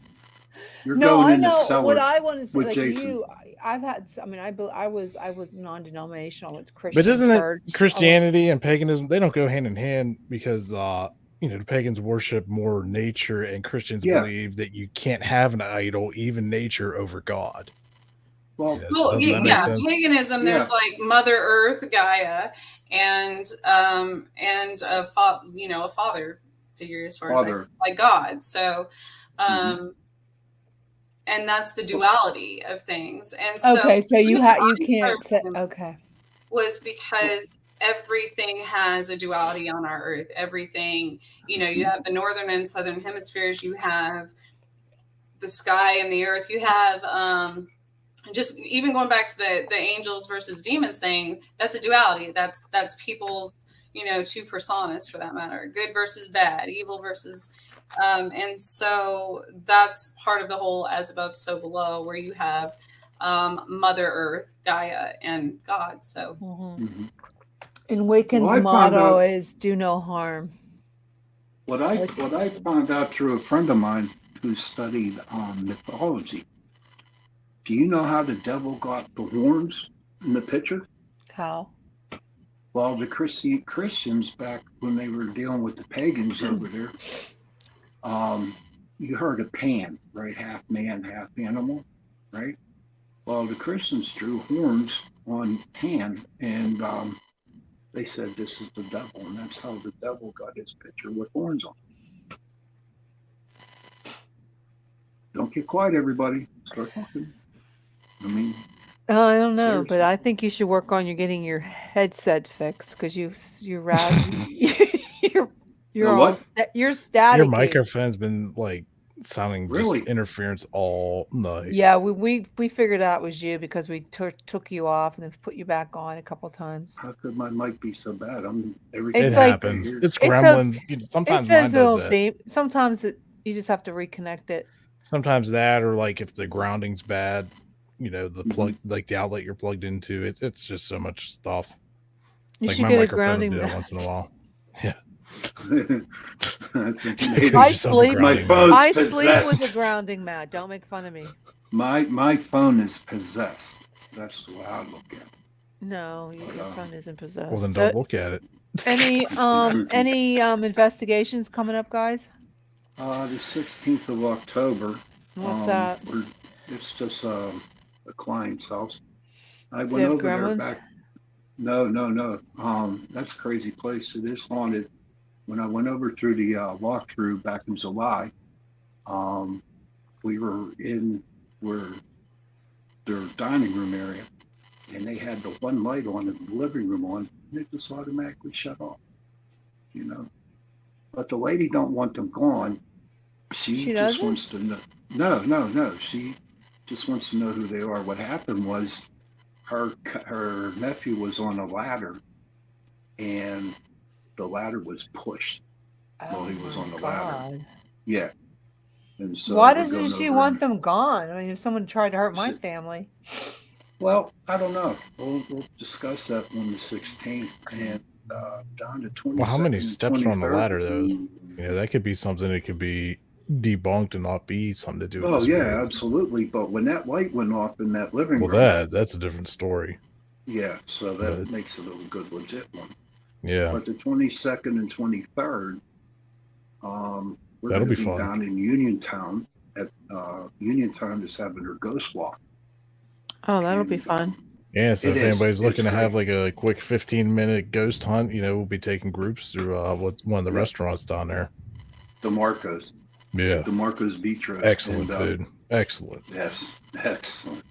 You're No, going I in the know cellar. what I want to say. with Like Jason. you, I've had. I mean, I was non-denominational. It's Christian But isn't church. it Christianity and paganism? They don't go hand in hand because the pagans worship more nature, and Christians Yeah. believe that you can't have an idol, even nature, over God. Well, Well, Doesn't that make yeah, sense? paganism. There's Yeah. like Mother Earth, Gaia, and a father figure as far as Father. like God. So, and that's the duality of things. And so, Okay, so the you reason you I can't say. started Okay. was because everything has a duality on our Earth. Everything, you have the northern and southern hemispheres. You have the sky and the earth. You have just even going back to the angels versus demons thing. That's a duality. That's people's two personas for that matter. Good versus bad. Evil versus. And so that's part of the whole as above, so below, where you have Mother Earth, Gaia, and God. So And Wiccans' Well, I found motto out- is "Do no harm." what I found out through a friend of mine who studied mythology. Do you know how the devil got the horns in the picture? How? Well, the Christians back when they were dealing with the pagans over there, you heard of Pan, right? Half man, half animal, right? Well, the Christians drew horns on Pan, and they said this is the devil, and that's how the devil got his picture with horns on. Don't get quiet, everybody. Start talking. I mean, I don't know, but Seriously. I think you should work on getting your headset fixed because you're rad. You're all what? you're staticky. Your microphone's been like sounding Really? just interference all night. Yeah, we figured out it was you because we took you off and then put you back on a couple times. How could my mic be so bad? Everything. It It's like- happens. Here. It's It's gremlins. It Sometimes mine says does little that. theme. Sometimes you just have to reconnect it. Sometimes that, or like if the grounding's bad, the plug, Mm-hmm. like the outlet you're plugged into, it's just so much stuff. You Like should my get a microphone will grounding do that mat. once in a while. Yeah. Maybe. I Yourself a sleep. grounding My phone's I sleep with possessed. a grounding mat. Don't make fun of me. My phone is possessed. That's the way I look at it. No, your phone isn't possessed. Well, then So, don't look at it. any investigations coming up, guys? The 16th of October. What's that? It's just a client's house. I Does went it have over there gremlins? back. No. That's a crazy place. It is haunted. When I went over through the walkthrough back in July, we were in their dining room area, and they had the one light on in the living room on, and it just automatically shut off. But the lady don't want them gone. She just doesn't? wants to know. No. She just wants to know who they are. What happened was her nephew was on a ladder, and the ladder was pushed while he was on the ladder. Yeah. And so Why we're doesn't going she over- want them gone? I mean, if someone tried to hurt my family. Well, I don't know. We'll discuss that on the 16th. And down to 22nd. Well, how many steps are on the 23rd. ladder, though? That could be something that could be debunked and not be something to do with Oh, the yeah, spirit. absolutely. But when that light went off in that living room. That's a different story. Yeah, so that makes it a good legit one. Yeah. But the 22nd and 23rd, we're That'll going to be fun. down in Uniontown. At Uniontown is having their ghost walk. Oh, that'll be fun. Yeah, so if anybody's looking to have great. like a quick 15-minute ghost hunt, we'll be taking groups through one of the restaurants down there. DeMarco's. Yeah. DeMarco's Bistro. Excellent food. Excellent. Yes, excellent.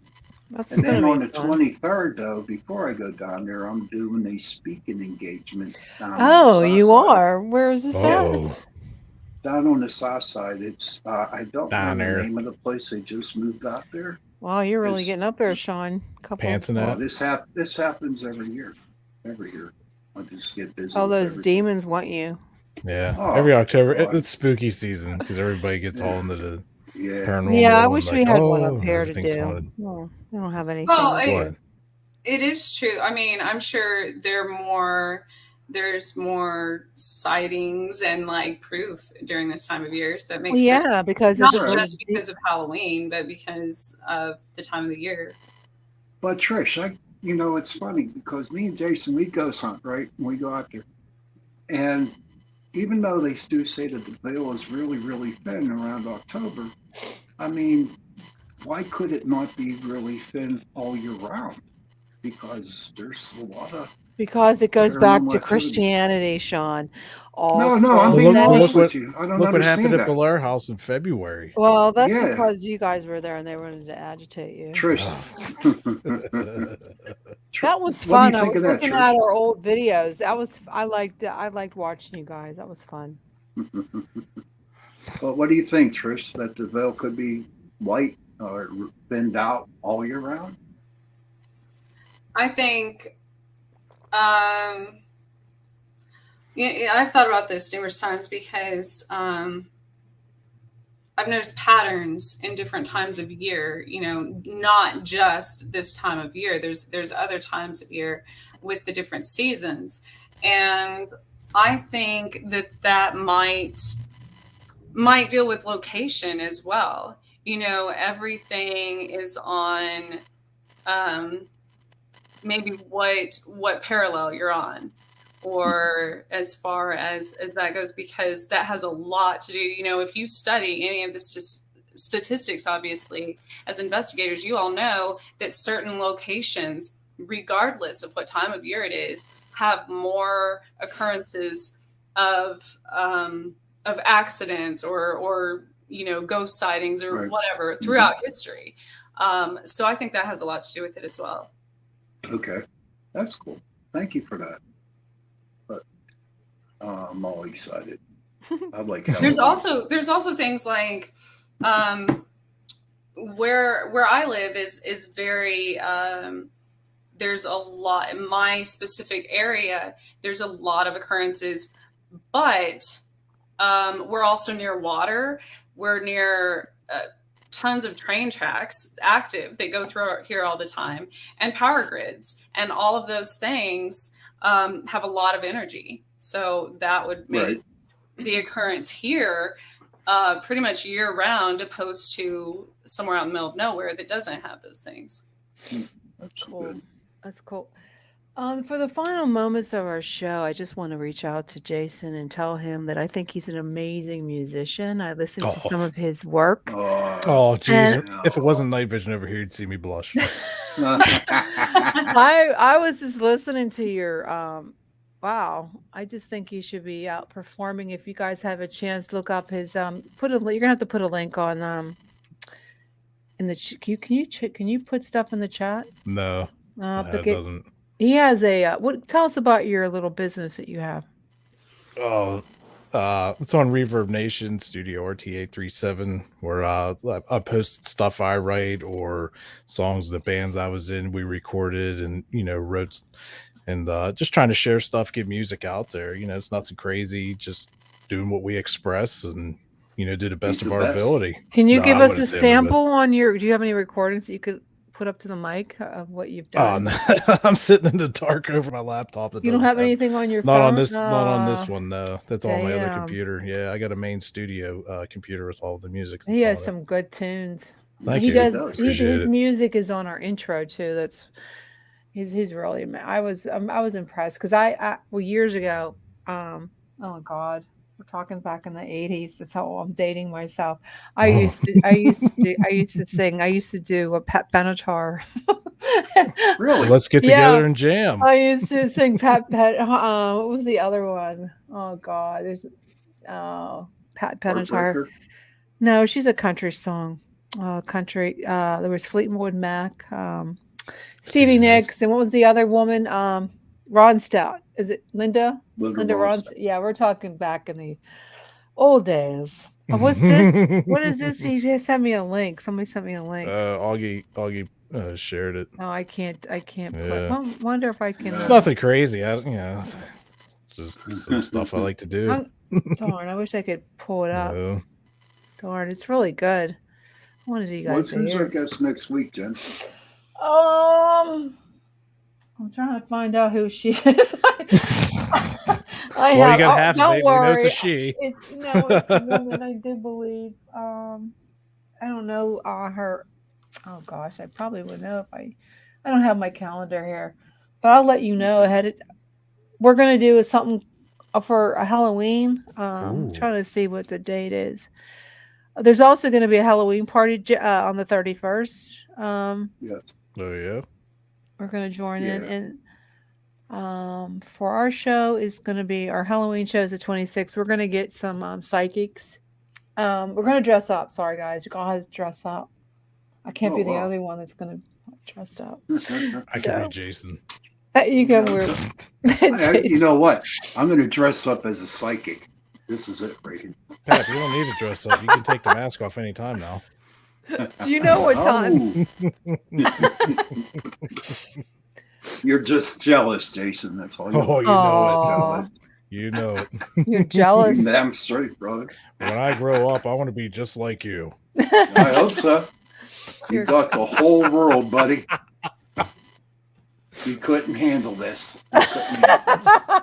That's And then on the fun. 23rd, though, before I go down there, I'm doing a speaking engagement. Oh, you are? Where is this Uh-oh. at? Down on the south side. It's I don't Down know there. the name of the place. They just moved out there. Wow, you're really It's- getting up there, Sean. Pants and that. This happens every year. Every year. I just get busy. Oh, with those everything. demons want you. Yeah. Oh, Every October, God. it's spooky season because everybody gets all into the Yeah. paranormal. Yeah, I and wish like, we had one up oh, here to everything's do. haunted. No, we don't have anything. Well, What? it is true. I mean, I'm sure there's more sightings and like proof during this time of year. So it makes sense. Yeah, because Not of the just because of Halloween, but because of the time of the year. But Trish, it's funny because me and Jason, we ghost hunt, right? And we go out there. And even though they do say that the veil is really, really thin around October, I mean, why could it not be really thin all year round? Because there's a lot of because it goes Paranormal back to activity. Christianity, Sean. No, I'm being Well, honest look with you. I don't Look what happened understand at that. Blair House in February. Well, that's Yeah. because you guys were there and they wanted to agitate you. Trish. That was What fun. do you I think was of that, looking Trish? at our old videos. I liked watching you guys. That was fun. Well, what do you think, Trish? That the veil could be white or thinned out all year round? I think, I've thought about this numerous times because I've noticed patterns in different times of year. Not just this time of year. There's other times of year with the different seasons, and I think that might deal with location as well. Everything is on. Maybe what parallel you're on, or as far as that goes, because that has a lot to do. If you study any of the statistics, obviously, as investigators, you all know that certain locations, regardless of what time of year it is, have more occurrences of accidents or ghost sightings or Right. whatever throughout history. So I think that has a lot to do with it as well. Okay, that's cool. Thank you for that. But I'm all excited. I like. There's also things like where I live is very there's a lot in my specific area. There's a lot of occurrences, but we're also near water. We're near tons of train tracks active that go through here all the time, and power grids, and all of those things have a lot of energy. So that would make Right. the occurrence here pretty much year round, opposed to somewhere out in the middle of nowhere that doesn't have those things. That's Cool. good. That's cool. For the final moments of our show, I just want to reach out to Jason and tell him that I think he's an amazing musician. I listened to some of his work. Oh, geez. And- If it wasn't night vision over here, you'd see me blush. I was just listening to your wow. I just think you should be out performing. If you guys have a chance, look up his you're gonna have to put a link on in the can you put stuff in the chat? No, I'll have to it get- doesn't. He has a tell us about your little business that you have. Oh, it's on Reverb Nation Studio RTA37, where I post stuff I write or songs that bands I was in we recorded and wrote, and just trying to share stuff, get music out there. It's nothing crazy, just doing what we express and do the best He's of the our best. ability. Can you No, give I us a wouldn't say I'm the best. sample on your? Do you have any recordings that you could put up to the mic of what you've Oh done? no. I'm sitting in the dark over my laptop. You don't have anything on your not phone? on this not on this Aw, one, no. That's on my other damn. computer. Yeah, I got a main studio computer with all the music He that's has on it. some good tunes. Thank He you. does. Appreciate His it. music is on our intro too. That's he's really. I was impressed because well, years ago. Oh my God, we're talking back in the 80s. That's how I'm dating myself. I used to do a Pat Benatar. Really? Let's get Yeah. together and jam. I used to sing Pat. What was the other one? Oh God, there's Pat Benatar. Heartbreaker? No, she's a country song. Country. There was Fleetwood Mac, Stevie Nicks, and what was the other woman? Ron Stout. Is it Linda? Linda Ronstadt. Yeah, we're talking back in the old days. What's this? What is this? He just sent me a link. Somebody sent me a link. Augie shared it. No, I can't. Play. Yeah. Well, wonder if I can. It's nothing crazy. Just some stuff I like to do. Darn, I wish I could pull it up. No. Darn, it's really good. I wanted you guys to Who's hear. our guest next week, Jen? I'm trying to find out who she is. Well, you got half of don't it. We know worry. it's a she. It's a woman, I do believe. I don't know her. Oh gosh, I probably would know if I don't have my calendar here, but I'll let you know ahead. We're gonna do something for a Halloween. Trying to see what the date is. There's also going to be a Halloween party on the 31st. Yes. Oh yeah. We're going to join in, and for our show is going to be our Halloween show is the 26th. We're going to get some psychics. We're going to dress up. Sorry guys, you guys dress up. I can't be the only one that's going to dress up. I can be Jason. You can wear. You know what? I'm going to dress up as a psychic. This is it, right here. Pat, you don't need to dress up. You can take the mask off anytime now. Do you know what time? You're just jealous, Jason. That's all. Oh, you know it. You know it. You're jealous. Damn straight, brother. When I grow up, I want to be just like you. I hope so. You got the whole world, buddy. You couldn't handle this.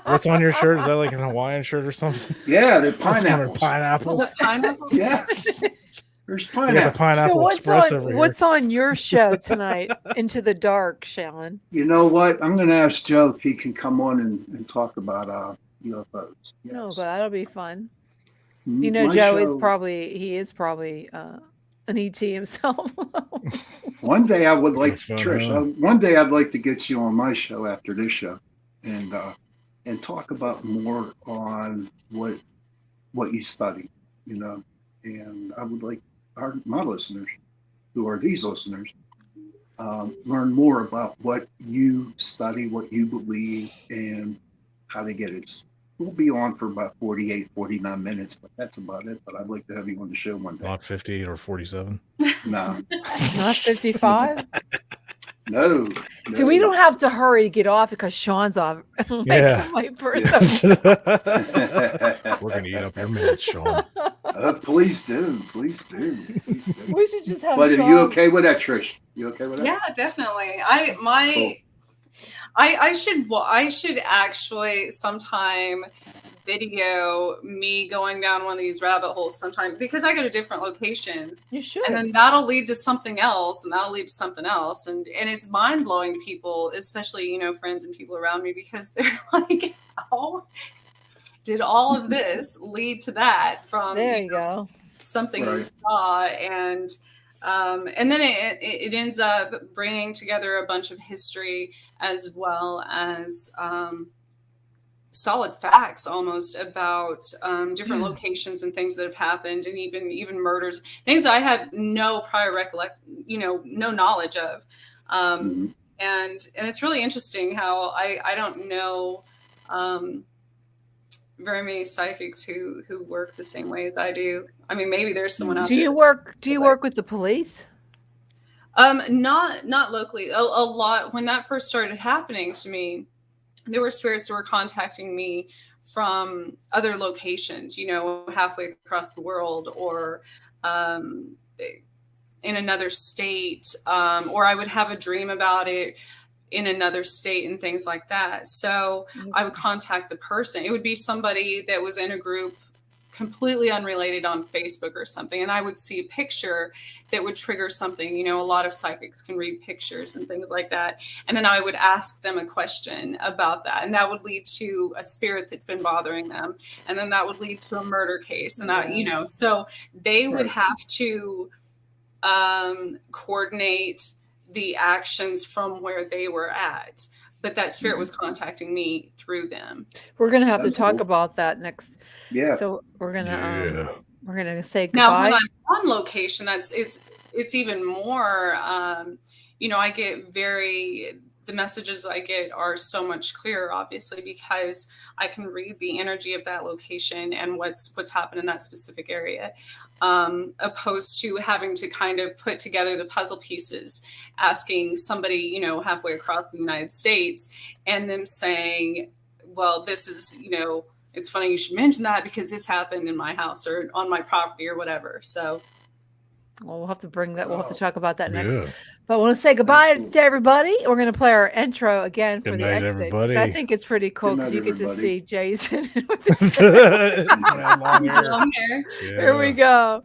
What's on your shirt? Is that like an Hawaiian shirt or something? Yeah, the pineapples. Pineapples. Yeah. There's You got pineapple. the pineapple express over here. What's on your show tonight? Into the Dark, Shallon. You know what? I'm going to ask Joe if he can come on and talk about UFOs. Yes. No, but that'll be fun. You know, Joe is probably an ET himself. One day I would like Fun, Trish. huh? One day I'd like to get you on my show after this show, and talk about more on what you study. You know, and I would like my listeners, who are these listeners, learn more about what you study, what you believe, and how to get it. We'll be on for about 48, 49 minutes, but that's about it. But I'd like to have you on the show one day. Not 58 or 47. No. Not 55? No. See, we don't have to hurry to get off because Sean's off. Yeah. My person. We're going to eat up your minutes, Sean. Please do. Please do. Please do. We should just have But Sean. are you okay with that, Trish? You okay with that? Yeah, definitely. I should actually sometime video me going down one of these rabbit holes sometime, because I go to different locations. You should. And then that'll lead to something else, and that'll lead to something else. And it's mind blowing to people, especially, you know, friends and people around me, because they're like, how did all of this lead to that from There you go. something Right. you saw? And then it ends up bringing together a bunch of history as well as solid facts almost about different locations and things that have happened, and even murders, things that I had no prior no knowledge of. And it's really interesting how I don't know very many psychics who work the same way as I do. I mean, maybe there's someone out Do there. you work with the police? Not locally. A lot when that first started happening to me, there were spirits who were contacting me from other locations, you know, halfway across the world, or in another state, or I would have a dream about it in another state and things like that. So I would contact the person. It would be somebody that was in a group completely unrelated on Facebook or something. And I would see a picture that would trigger something. You know, a lot of psychics can read pictures and things like that. And then I would ask them a question about that. And that would lead to a spirit that's been bothering them. And then that would lead to a murder case. And that, you know, so they would have to coordinate the actions from where they were at, but that spirit was contacting me through them. We're gonna have to talk about that next. Yeah. So we're gonna say Now, goodbye. when I'm on location, it's even more. You know, I get the messages I get are so much clearer, obviously, because I can read the energy of that location and what's happened in that specific area, opposed to having to kind of put together the puzzle pieces, asking somebody, you know, halfway across the United States, and them saying, well, this is, you know, it's funny you should mention that because this happened in my house or on my property or whatever. So well, we'll have to bring that. We'll have to talk about that next. Yeah. But I want to say goodbye to everybody. We're going to play our intro again for Good the night, exit. 'Cause everybody. I think it's pretty cool Good because night, you get to everybody. see Jason. Yeah, long hair. long hair. Here we go.